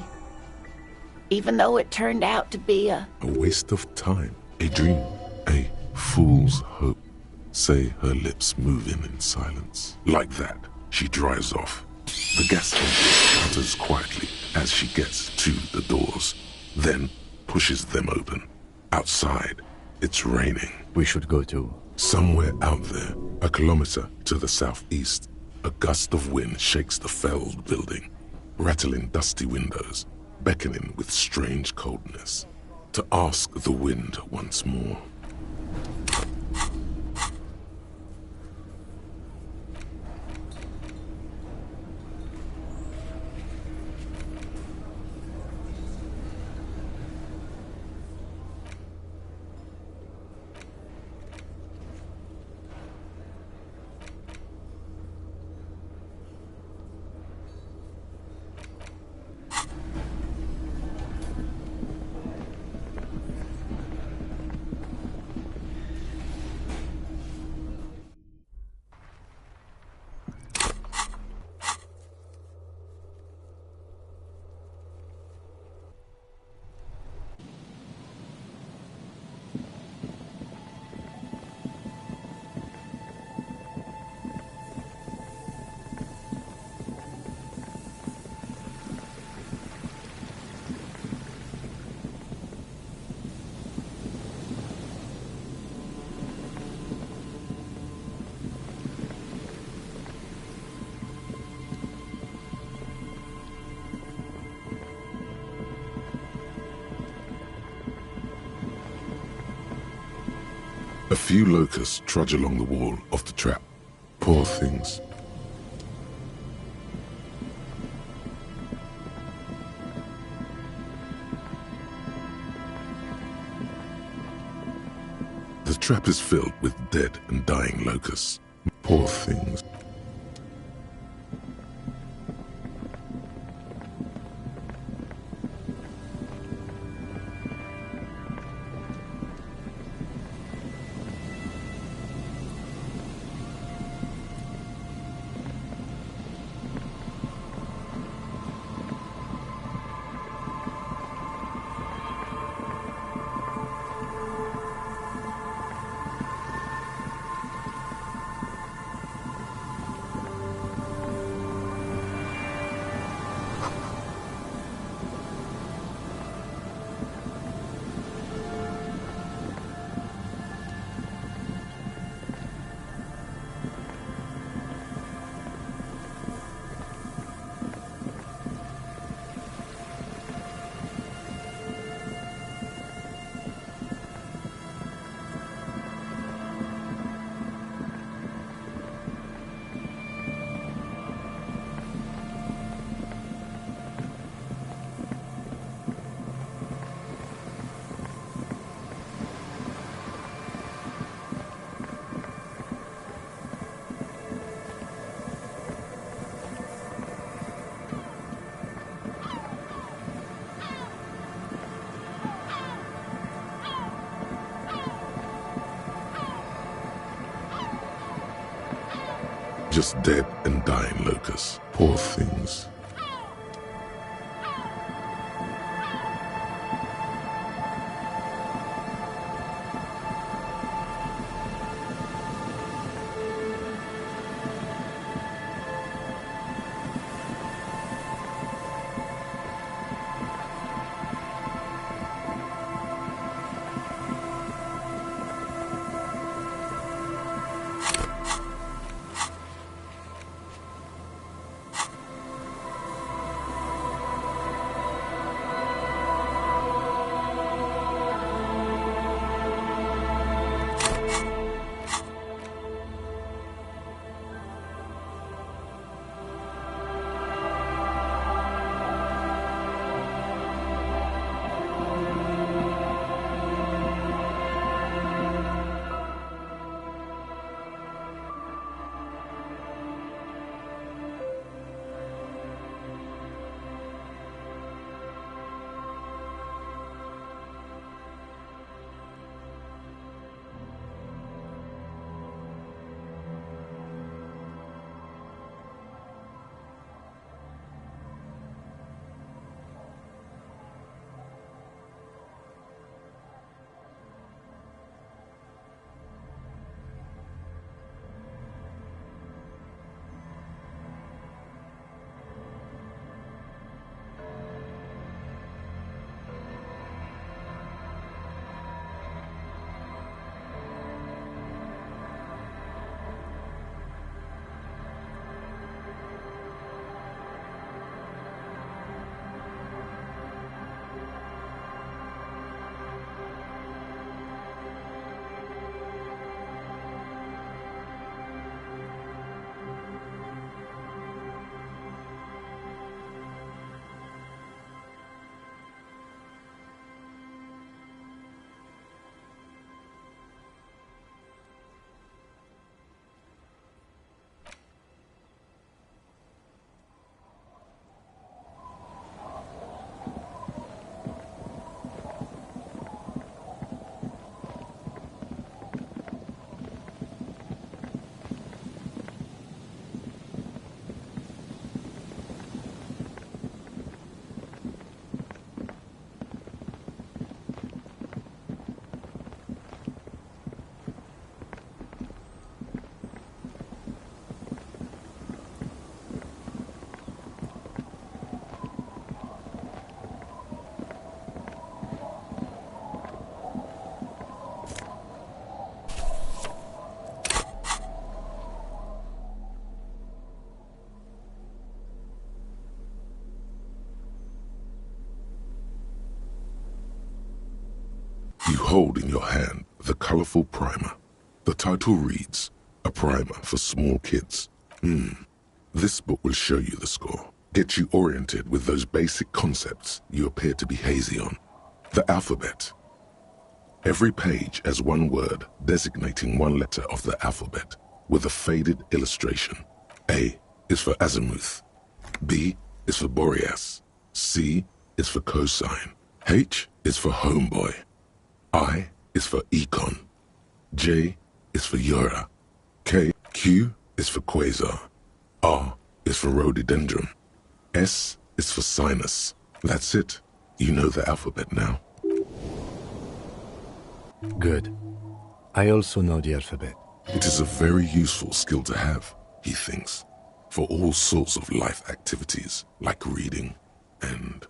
Even though it turned out to be a waste of time. A dream. A fool's hope. Say her lips moving in silence. Like that, she drives off. The gas engine sputters quietly as she gets to the doors, then pushes them open. Outside, it's raining. We should go to... Somewhere out there, a kilometer to the southeast, a gust of wind shakes the felled building, rattling dusty windows, beckoning with strange coldness. To ask the wind once more. A few locusts trudge along the wall of the trap. Poor things. The trap is filled with dead and dying locusts. Poor things. Just dead and dying locusts. Poor things. You hold in your hand the colorful primer. The title reads, A Primer for Small Kids. This book will show you the score, get you oriented with those basic concepts you appear to be hazy on. The alphabet. Every page has one word designating one letter of the alphabet with a faded illustration. A is for azimuth. B is for Boreas. C is for cosine. H is for homeboy. I is for econ. J is for Eura. Q is for quasar. R is for rhododendron. S is for sinus. That's it. You know the alphabet now. Good. I also know the alphabet. It is a very useful skill to have, he thinks, for all sorts of life activities like reading and...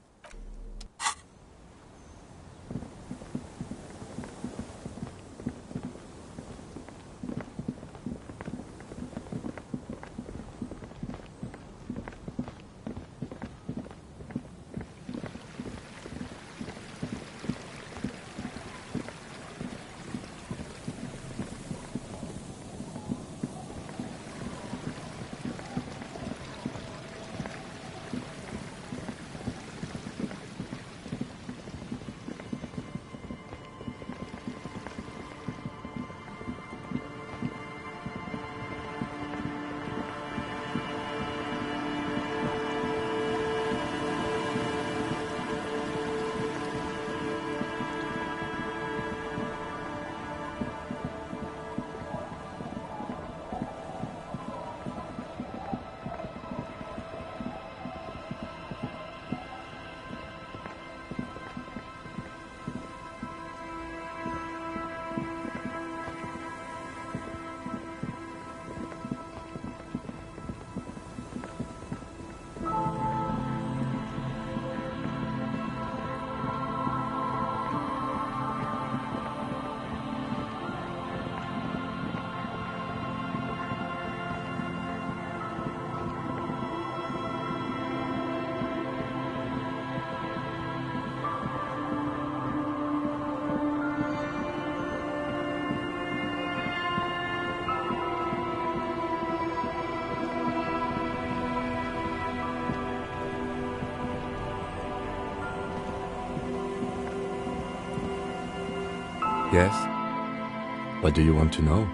Yes? What do you want to know?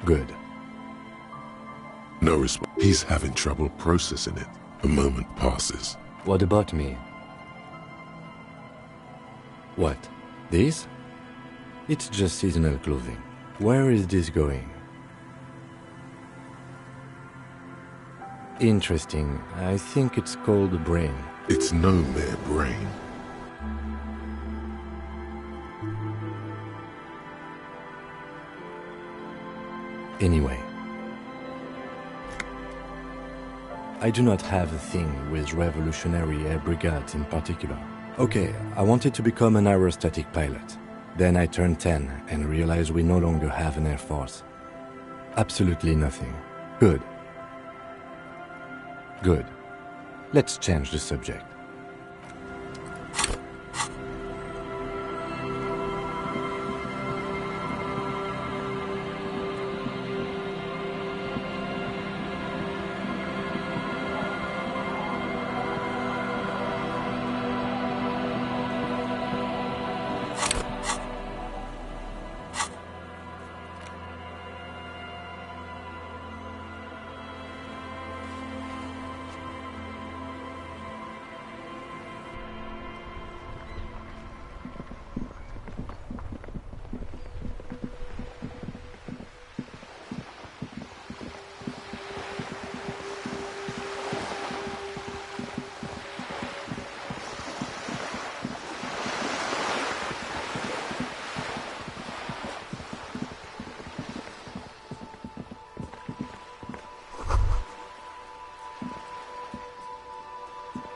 Good. No response. He's having trouble processing it. A moment passes. What about me? What? This? It's just seasonal clothing. Where is this going? Interesting. I think it's called a brain. It's no mere brain. Anyway, I do not have a thing with revolutionary air brigades in particular. Okay, I wanted to become an aerostatic pilot. Then I turned 10 and realized we no longer have an air force. Absolutely nothing. Good. Good. Let's change the subject.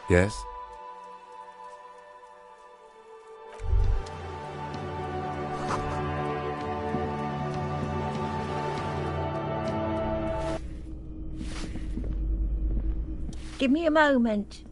Yes? Give me a moment.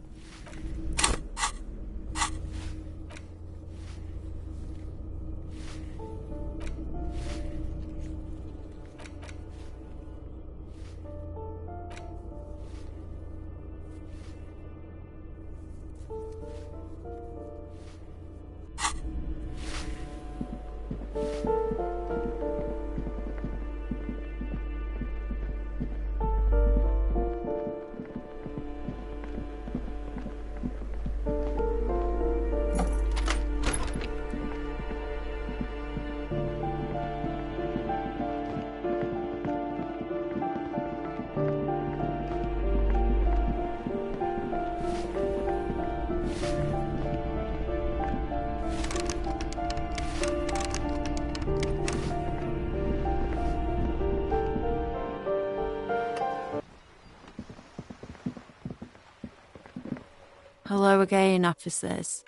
Hello again, officers.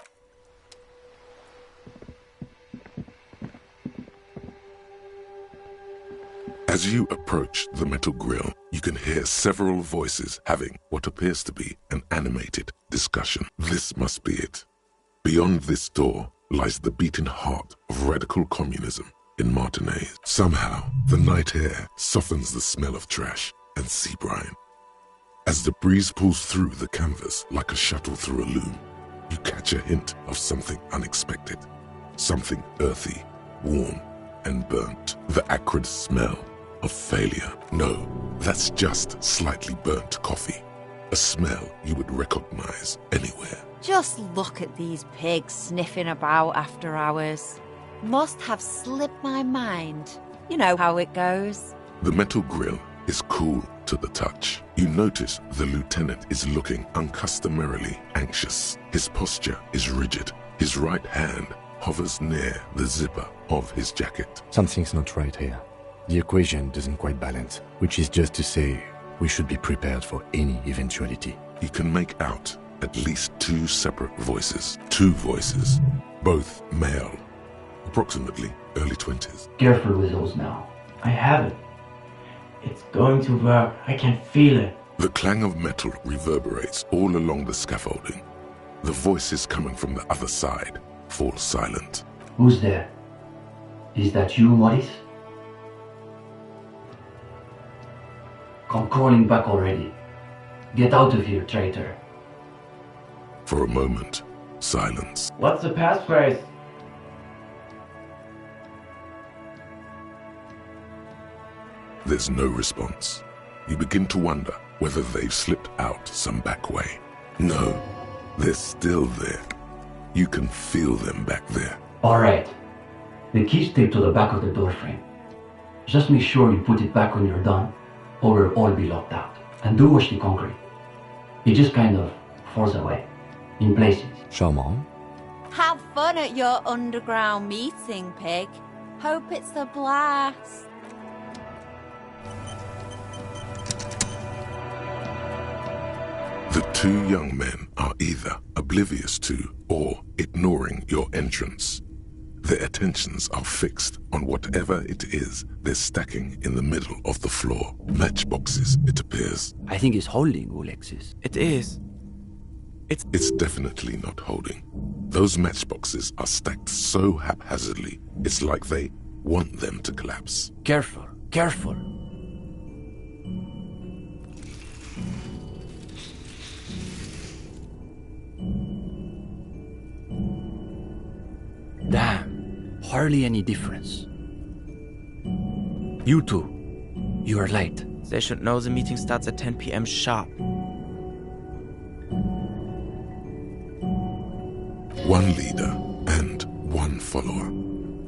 As you approach the metal grill, you can hear several voices having what appears to be an animated discussion. This must be it. Beyond this door lies the beating heart of radical communism in Martinaise. Somehow, the night air softens the smell of trash and sea brine. As the breeze pulls through the canvas like a shuttle through a loom, you catch a hint of something unexpected. Something earthy, warm, and burnt. The acrid smell of failure. No, that's just slightly burnt coffee. A smell you would recognize anywhere. Just look at these pigs sniffing about after hours. Must have slipped my mind. You know how it goes. The metal grill is cool to the touch. You notice the lieutenant is looking uncustomarily anxious. His posture is rigid. His right hand hovers near the zipper of his jacket. Something's not right here. The equation doesn't quite balance, which is just to say we should be prepared for any eventuality. You can make out at least two separate voices. Two voices, both male, approximately early 20s. Careful with those now. I have it. It's going to work. I can feel it. The clang of metal reverberates all along the scaffolding. The voices coming from the other side fall silent. Who's there? Is that you, Maurice? Come crawling back already. Get out of here, traitor. For a moment, silence. What's the passphrase? There's no response. You begin to wonder whether they've slipped out some back way. No, they're still there. You can feel them back there. Alright. The key's taped to the back of the door frame. Just make sure you put it back when you're done, or we'll all be locked out. And do wash the concrete. It just kind of falls away, in places. Charmant. Have fun at your underground meeting, Pig. Hope it's a blast. The two young men are either oblivious to or ignoring your entrance. Their attentions are fixed on whatever it is they're stacking in the middle of the floor. Matchboxes, it appears. I think it's holding, Alexis. It is. It's definitely not holding. Those matchboxes are stacked so haphazardly, it's like they want them to collapse. Careful, careful. Damn, hardly any difference. You two, you are late. They should know the meeting starts at 10 p.m. sharp. One leader and one follower.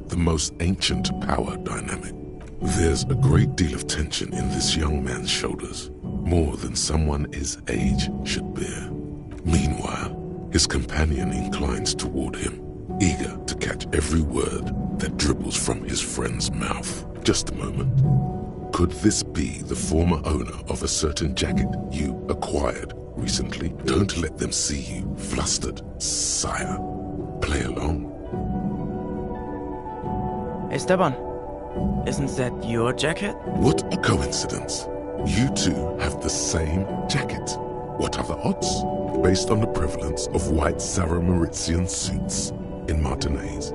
The most ancient power dynamic. There's a great deal of tension in this young man's shoulders, more than someone his age should bear. Meanwhile, his companion inclines toward him, eager to catch every word that dribbles from his friend's mouth. Just a moment. Could this be the former owner of a certain jacket you acquired recently? Don't let them see you flustered, sire. Play along. Hey, Steban. Isn't that your jacket? What a coincidence. You two have the same jacket. What are the odds? Based on the prevalence of white Sarah Mauritian suits in Martinez.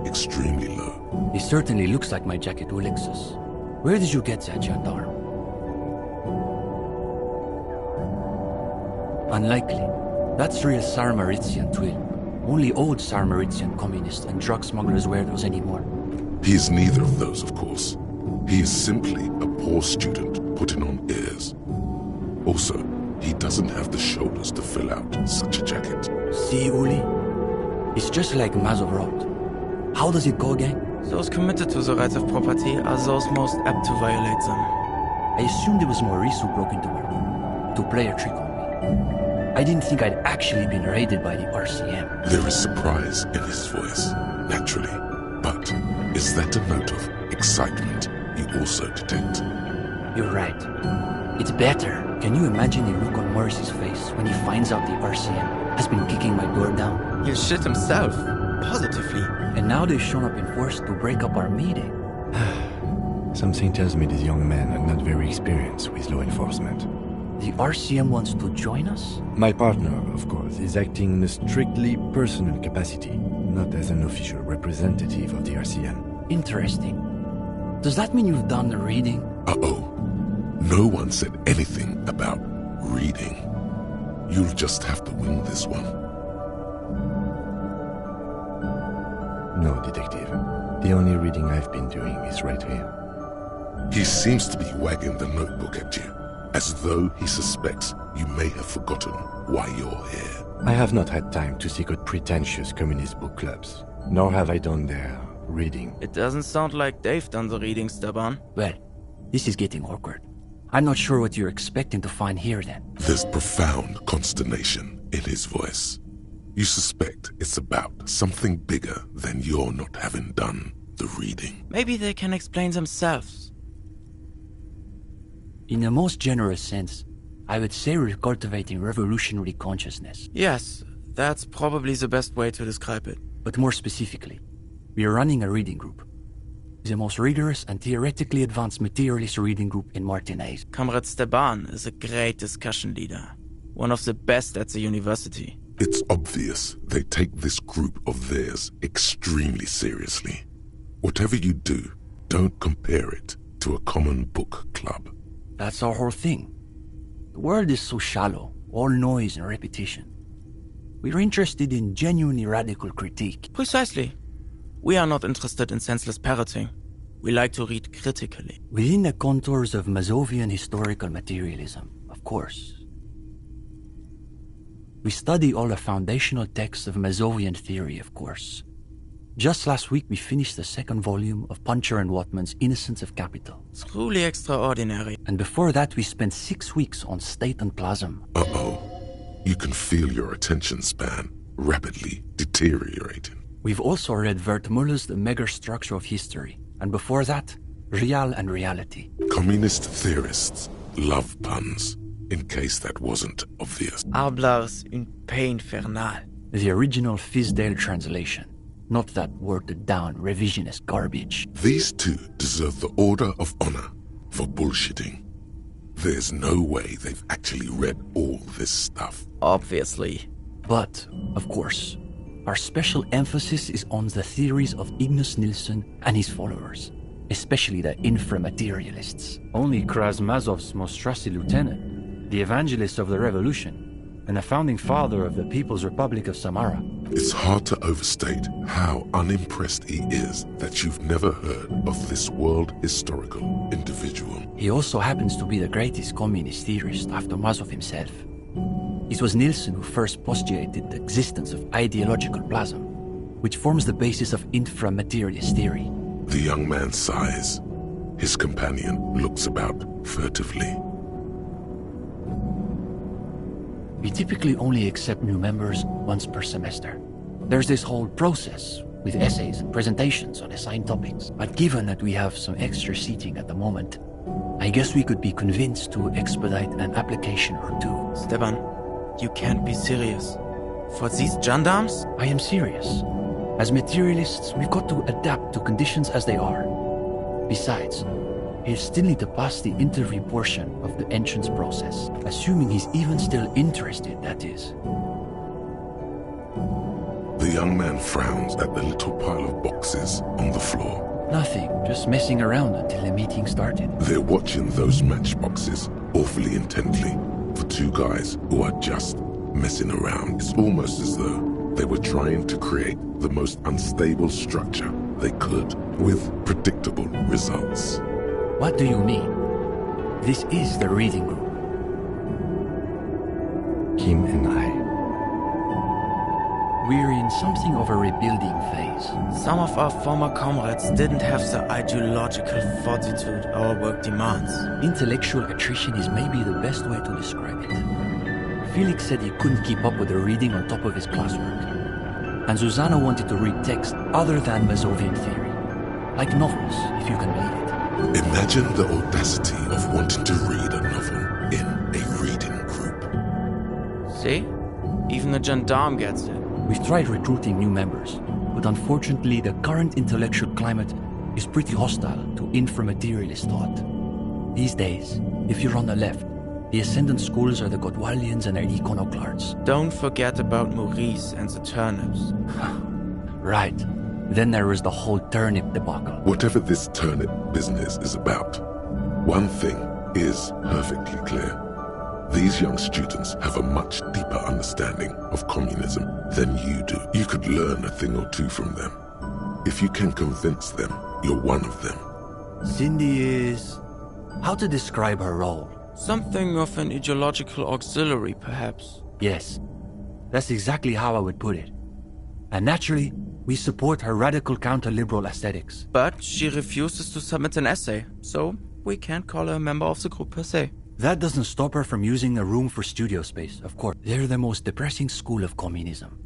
Extremely low. It certainly looks like my jacket, Alexis. Where did you get that, gendarme? Unlikely. That's real Sarmaritzian twill. Only old Sarmaritzian communists and drug smugglers wear those anymore. He is neither of those, of course. He is simply a poor student putting on airs. Also, he doesn't have the shoulders to fill out such a jacket. See, Uli? It's just like Mazov wrote. How does it go again? Those committed to the rights of property are those most apt to violate them. I assumed it was Maurice who broke into my room to play a trick on me. I didn't think I'd actually been raided by the RCM. There is surprise in his voice, naturally. But is that a note of excitement you also detect? You're right. It's better. Can you imagine the look on Maurice's face when he finds out the RCM has been kicking my door down? He'll shit himself. Positively. And now they've shown up in force to break up our meeting. Something tells me these young men are not very experienced with law enforcement. The RCM wants to join us? My partner, of course, is acting in a strictly personal capacity, not as an official representative of the RCM. Interesting. Does that mean you've done the reading? Uh-oh. No one said anything about reading. You'll just have to wing this one. No, detective. The only reading I've been doing is right here. He seems to be wagging the notebook at you, as though he suspects you may have forgotten why you're here. I have not had time to seek out pretentious communist book clubs, nor have I done their reading. It doesn't sound like they've done the reading, Steban. Well, this is getting awkward. I'm not sure what you're expecting to find here, then. There's profound consternation in his voice. You suspect it's about something bigger than your not having done the reading. Maybe they can explain themselves. In the most general sense, I would say we're cultivating revolutionary consciousness. Yes, that's probably the best way to describe it. But more specifically, we are running a reading group. The most rigorous and theoretically advanced materialist reading group in Martinez. Comrade Steban is a great discussion leader. One of the best at the university. It's obvious they take this group of theirs extremely seriously. Whatever you do, don't compare it to a common book club. That's our whole thing. The world is so shallow, all noise and repetition. We're interested in genuinely radical critique. Precisely. We are not interested in senseless parroting. We like to read critically. Within the contours of Mazovian historical materialism, of course. We study all the foundational texts of Mazovian theory, of course. Just last week we finished the second volume of Puncher and Watman's Innocence of Capital. Truly extraordinary. And before that we spent 6 weeks on State and Plasm. Uh-oh. You can feel your attention span rapidly deteriorating. We've also read Wertmüller's The Megastructure of History, and before that, Real and Reality. Communist theorists love puns, in case that wasn't obvious. Hablar's une pain infernale. The original Fizdale translation, not that watered-down revisionist garbage. These two deserve the Order of Honor for bullshitting. There's no way they've actually read all this stuff. Obviously. But, of course, our special emphasis is on the theories of Ignaz Nilsson and his followers, especially the inframaterialists. Only Krasmazov's most trusted lieutenant, the evangelist of the revolution, and a founding father of the People's Republic of Samara. It's hard to overstate how unimpressed he is that you've never heard of this world historical individual. He also happens to be the greatest communist theorist after Mazov himself. It was Nilsson who first postulated the existence of ideological plasm, which forms the basis of inframaterialist theory. The young man sighs. His companion looks about furtively. We typically only accept new members once per semester. There's this whole process with essays and presentations on assigned topics. But given that we have some extra seating at the moment, I guess we could be convinced to expedite an application or two. Stepan, you can't be serious. For these gendarmes? I am serious. As materialists, we've got to adapt to conditions as they are. Besides, he'll still need to pass the interview portion of the entrance process, assuming he's even still interested, that is. The young man frowns at the little pile of boxes on the floor. Nothing, just messing around until the meeting started. They're watching those matchboxes awfully intently for two guys who are just messing around. It's almost as though they were trying to create the most unstable structure they could with predictable results. What do you mean? This is the reading group. Kim and I. We're in something of a rebuilding phase. Some of our former comrades didn't have the ideological fortitude our work demands. Intellectual attrition is maybe the best way to describe it. Felix said he couldn't keep up with the reading on top of his classwork. And Susanna wanted to read text other than Mazovian theory. Like novels, if you can believe it. Imagine the audacity of wanting to read a novel in a reading group. See? Even the gendarme gets it. We've tried recruiting new members, but unfortunately the current intellectual climate is pretty hostile to inframaterialist thought. These days, if you're on the left, the ascendant schools are the Godwaldians and their iconoclasts. Don't forget about Maurice and the turnips. Right. Then there was the whole turnip debacle. Whatever this turnip business is about, one thing is perfectly clear. These young students have a much deeper understanding of communism than you do. You could learn a thing or two from them. If you can convince them you're one of them. Cindy is... how to describe her role? Something of an ideological auxiliary, perhaps. Yes, that's exactly how I would put it. And naturally, we support her radical counter-liberal aesthetics. But she refuses to submit an essay, so we can't call her a member of the group per se. That doesn't stop her from using a room for studio space, of course. They're the most depressing school of communism.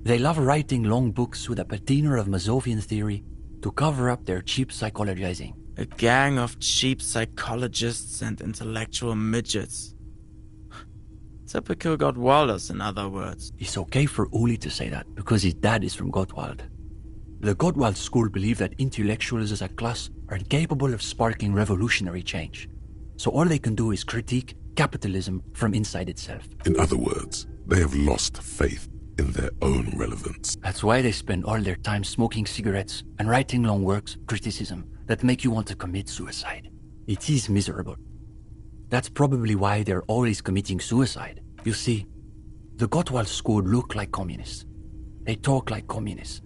They love writing long books with a patina of Mazovian theory to cover up their cheap psychologizing. A gang of cheap psychologists and intellectual midgets. Typical Gottwalders, in other words. It's okay for Uli to say that, because his dad is from Gottwald. The Gottwald school believe that intellectuals as a class are incapable of sparking revolutionary change. So all they can do is critique capitalism from inside itself. In other words, they have lost faith in their own relevance. That's why they spend all their time smoking cigarettes and writing long works of criticism that make you want to commit suicide. It is miserable. That's probably why they're always committing suicide. You see, the Gottwald school look like communists. They talk like communists.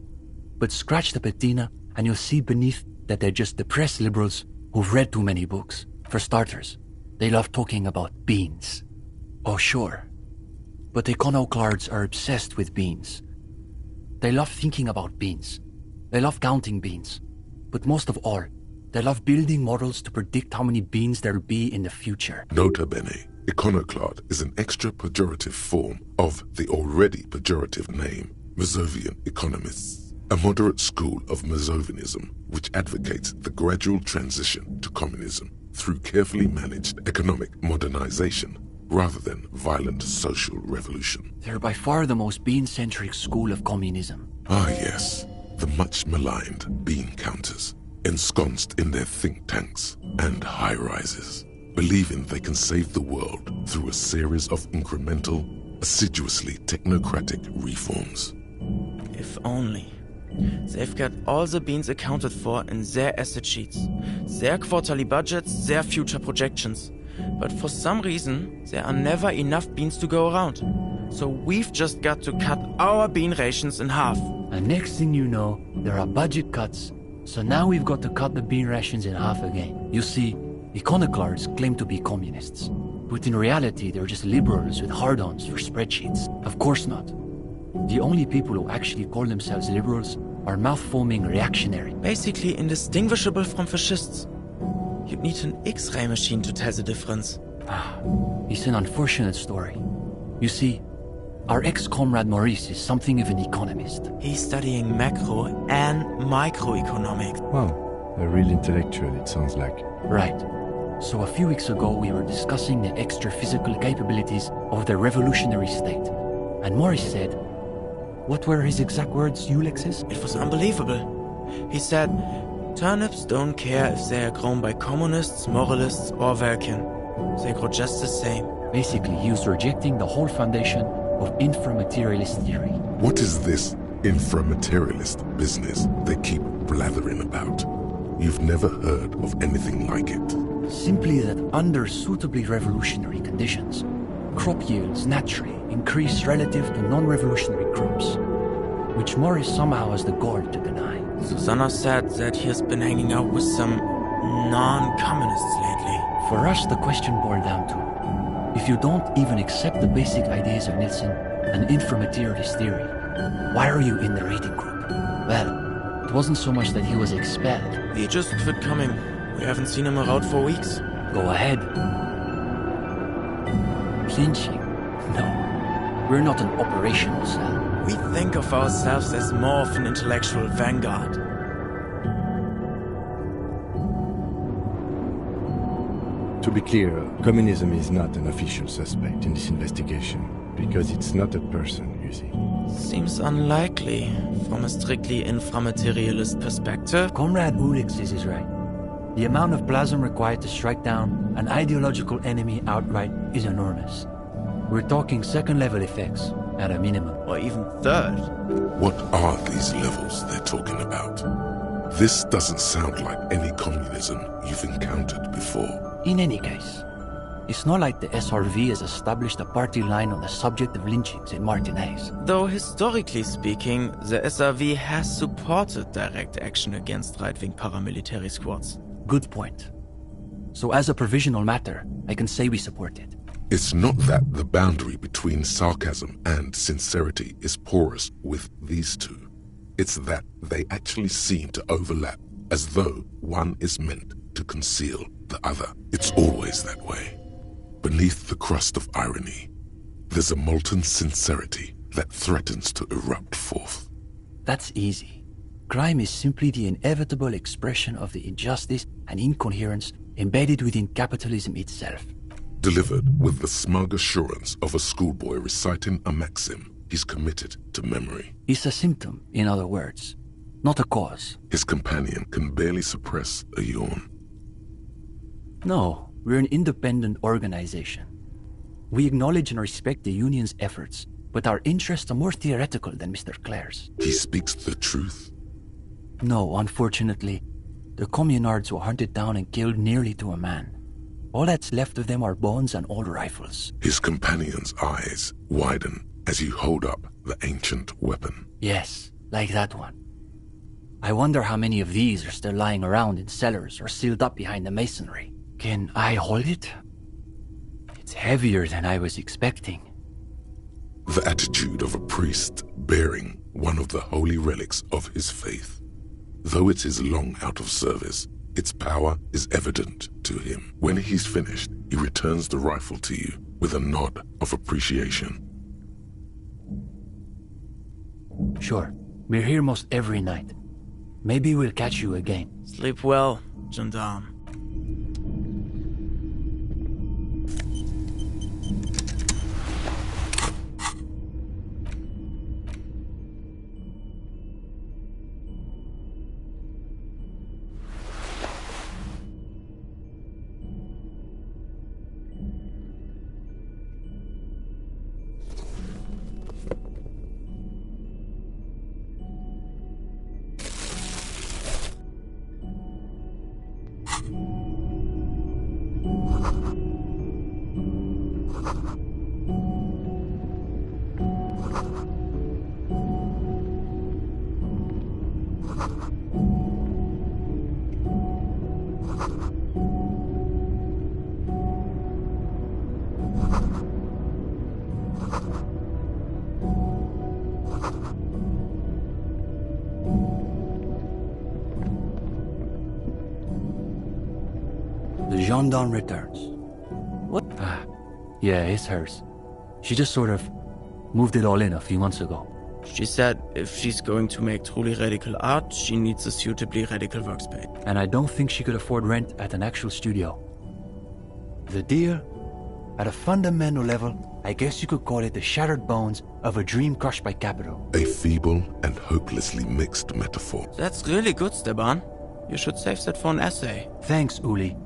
But scratch the patina and you'll see beneath that they're just depressed liberals who've read too many books. For starters, they love talking about beans. Oh, sure. But iconoclasts are obsessed with beans. They love thinking about beans. They love counting beans. But most of all, they love building models to predict how many beans there'll be in the future. Nota bene, iconoclast is an extra pejorative form of the already pejorative name, Mazovian economists, a moderate school of Mazovianism which advocates the gradual transition to communism through carefully managed economic modernization rather than violent social revolution. They're by far the most bean-centric school of communism. Ah yes, the much maligned bean counters, ensconced in their think tanks and high-rises, believing they can save the world through a series of incremental, assiduously technocratic reforms. If only. They've got all the beans accounted for in their asset sheets, their quarterly budgets, their future projections. But for some reason, there are never enough beans to go around. So we've just got to cut our bean rations in half. And next thing you know, there are budget cuts. So now we've got to cut the bean rations in half again. You see, iconoclasts claim to be communists. But in reality, they're just liberals with hard-ons for spreadsheets. Of course not. The only people who actually call themselves liberals are mouth-foaming reactionary. Basically indistinguishable from fascists. You'd need an X-ray machine to tell the difference. It's an unfortunate story. You see, our ex-comrade Maurice is something of an economist. He's studying macro and microeconomics. Wow, a real intellectual, it sounds like. Right. So a few weeks ago, we were discussing the extra physical capabilities of the revolutionary state. And Maurice said, what were his exact words, Ulex's? It was unbelievable. He said, turnips don't care if they are grown by communists, moralists, or Vulcan. They grow just the same. Basically, he was rejecting the whole foundation of inframaterialist theory. What is this inframaterialist business they keep blathering about? You've never heard of anything like it. Simply that under suitably revolutionary conditions, crop yields naturally increase relative to non-revolutionary crops, which Morris somehow has the gall to deny. Susanna said that he has been hanging out with some non-communists lately. For us, the question boiled down to, if you don't even accept the basic ideas of Nielsen and inframaterialist theory, why are you in the reading group? Well, it wasn't so much that he was expelled. He just quit coming. We haven't seen him around for weeks. Go ahead. Clinching? No. We're not an operational cell. We think of ourselves as more of an intellectual vanguard. To be clear, communism is not an official suspect in this investigation, because it's not a person, you see. Seems unlikely, from a strictly inframaterialist perspective. Comrade Ulix is right. The amount of plasm required to strike down an ideological enemy outright is enormous. We're talking second-level effects, at a minimum. Or even third. What are these levels they're talking about? This doesn't sound like any communism you've encountered before. In any case, it's not like the SRV has established a party line on the subject of lynchings in Martinez. Though historically speaking, the SRV has supported direct action against right-wing paramilitary squads. Good point. So as a provisional matter, I can say we support it. It's not that the boundary between sarcasm and sincerity is porous with these two. It's that they actually seem to overlap, as though one is meant to conceal the other. It's always that way. Beneath the crust of irony, there's a molten sincerity that threatens to erupt forth. That's easy. Crime is simply the inevitable expression of the injustice and incoherence embedded within capitalism itself. Delivered with the smug assurance of a schoolboy reciting a maxim he's committed to memory. It's a symptom, in other words, not a cause. His companion can barely suppress a yawn. No, we're an independent organization. We acknowledge and respect the union's efforts, but our interests are more theoretical than Mr. Clare's. He speaks the truth. No, unfortunately, the communards were hunted down and killed nearly to a man. All that's left of them are bones and old rifles. His companion's eyes widen as you hold up the ancient weapon. Yes, like that one. I wonder how many of these are still lying around in cellars or sealed up behind the masonry. Can I hold it? It's heavier than I was expecting. The attitude of a priest bearing one of the holy relics of his faith. Though it is long out of service, its power is evident to him. When he's finished, he returns the rifle to you with a nod of appreciation. Sure, we're here most every night. Maybe we'll catch you again. Sleep well, gendarme. The gendarme returns. What? Yeah, it's hers. She just sort of moved it all in a few months ago. She said if she's going to make truly radical art, she needs a suitably radical workspace. And I don't think she could afford rent at an actual studio. The deal, at a fundamental level, I guess you could call it the shattered bones of a dream crushed by capital. A feeble and hopelessly mixed metaphor. That's really good, Steban. You should save that for an essay. Thanks, Uli.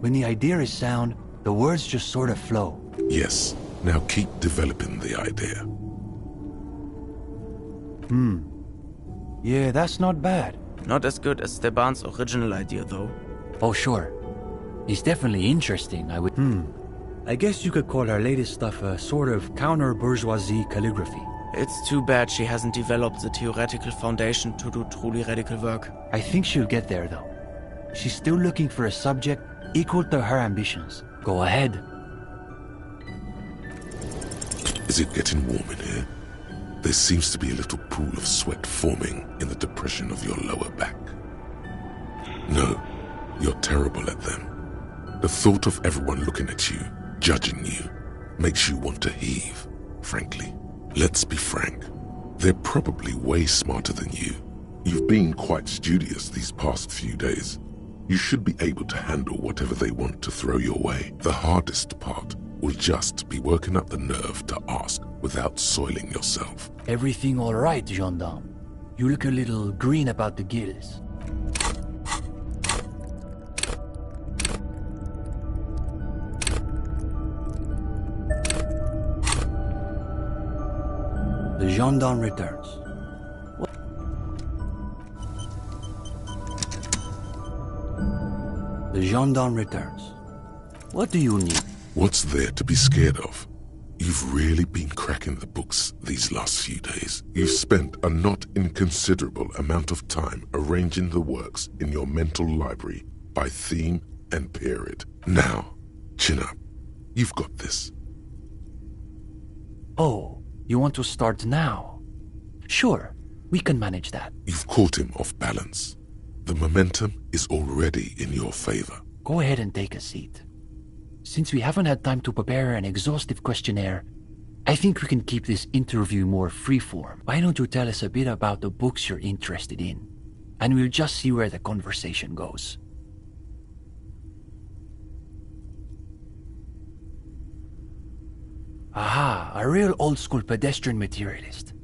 When the idea is sound, the words just sort of flow. Yes. Now keep developing the idea. Yeah, that's not bad. Not as good as Steban's original idea, though. Oh, sure. He's definitely interesting, I would... I guess you could call her latest stuff a sort of counter-bourgeoisie calligraphy. It's too bad she hasn't developed the theoretical foundation to do truly radical work. I think she'll get there, though. She's still looking for a subject equal to her ambitions. Go ahead. Is it getting warm in here? There seems to be a little pool of sweat forming in the depression of your lower back. No, you're terrible at them. The thought of everyone looking at you, judging you, makes you want to heave, frankly. Let's be frank. They're probably way smarter than you. You've been quite studious these past few days. You should be able to handle whatever they want to throw your way. The hardest part will just be working up the nerve to ask without soiling yourself. Everything all right, gendarme? You look a little green about the gills. The gendarme returns. What? The gendarme returns. What do you need? What's there to be scared of? You've really been cracking the books these last few days. You've spent a not inconsiderable amount of time arranging the works in your mental library by theme and period. Now, chin up. You've got this. Oh, you want to start now? Sure, we can manage that. You've caught him off balance. The momentum is already in your favor. Go ahead and take a seat. Since we haven't had time to prepare an exhaustive questionnaire, I think we can keep this interview more freeform. Why don't you tell us a bit about the books you're interested in? And we'll just see where the conversation goes. Aha, a real old-school pedestrian materialist.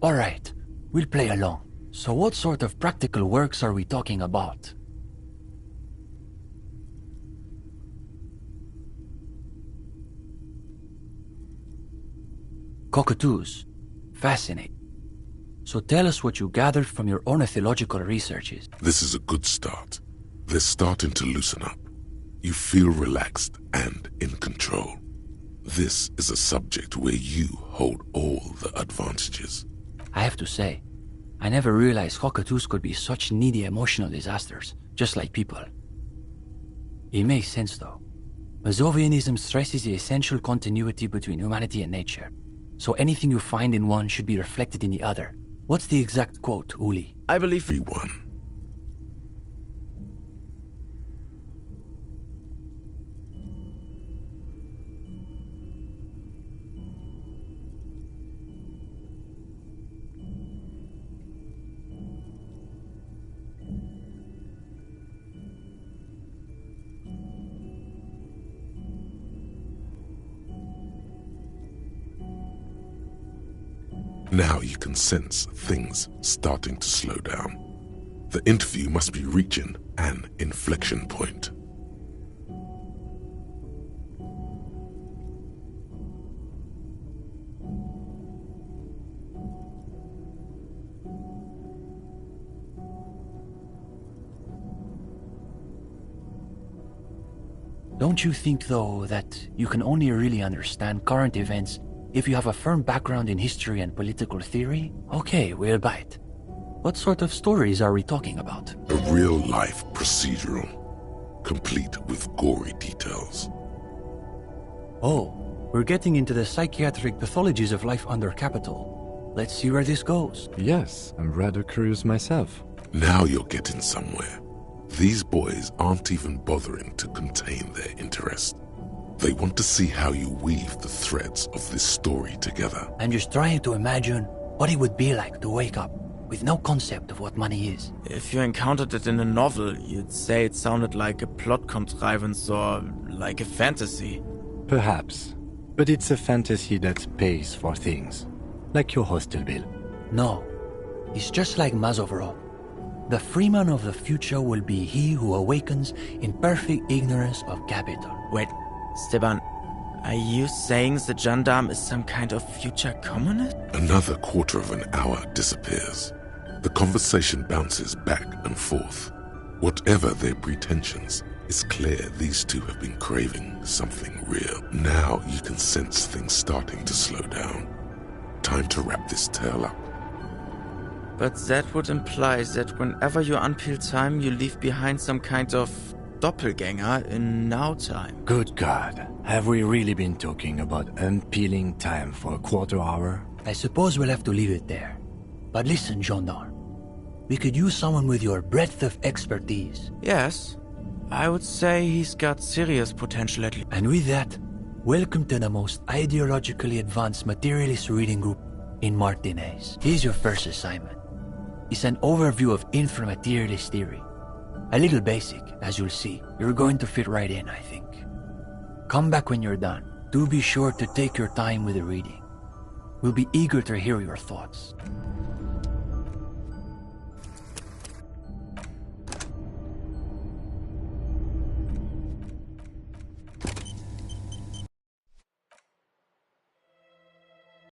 All right, we'll play along. So what sort of practical works are we talking about? Cockatoos. Fascinating. So tell us what you gathered from your ornithological researches. This is a good start. They're starting to loosen up. You feel relaxed and in control. This is a subject where you hold all the advantages. I have to say, I never realized cockatoos could be such needy emotional disasters, just like people. It makes sense though. Mazovianism stresses the essential continuity between humanity and nature. So anything you find in one should be reflected in the other. What's the exact quote, Uli? I believe everyone. Now you can sense things starting to slow down. The interview must be reaching an inflection point. Don't you think, though, that you can only really understand current events if you have a firm background in history and political theory? Okay, we'll bite. What sort of stories are we talking about? A real-life procedural, complete with gory details. Oh, we're getting into the psychiatric pathologies of life under Capital. Let's see where this goes. Yes, I'm rather curious myself. Now you're getting somewhere. These boys aren't even bothering to contain their interest. They want to see how you weave the threads of this story together. I'm just trying to imagine what it would be like to wake up with no concept of what money is. if you encountered it in a novel, you'd say it sounded like a plot contrivance or like a fantasy. Perhaps. But it's a fantasy that pays for things. Like your hostel bill. No. It's just like Mazovro. The freeman of the future will be he who awakens in perfect ignorance of capital. Wait, Steban, are you saying the gendarme is some kind of future communist? Another quarter of an hour disappears. The conversation bounces back and forth. Whatever their pretensions, it's clear these two have been craving something real. Now you can sense things starting to slow down. Time to wrap this tale up. But that would imply that whenever you unpeel time, you leave behind some kind of doppelganger in now time. Good God. Have we really been talking about unpeeling time for a quarter hour? I suppose we'll have to leave it there. But listen, gendarme. We could use someone with your breadth of expertise. Yes. I would say he's got serious potential at least. And with that, welcome to the most ideologically advanced materialist reading group in Martinez. Here's your first assignment. It's an overview of inframaterialist theory. A little basic, as you'll see. You're going to fit right in, I think. Come back when you're done. Do be sure to take your time with the reading. We'll be eager to hear your thoughts.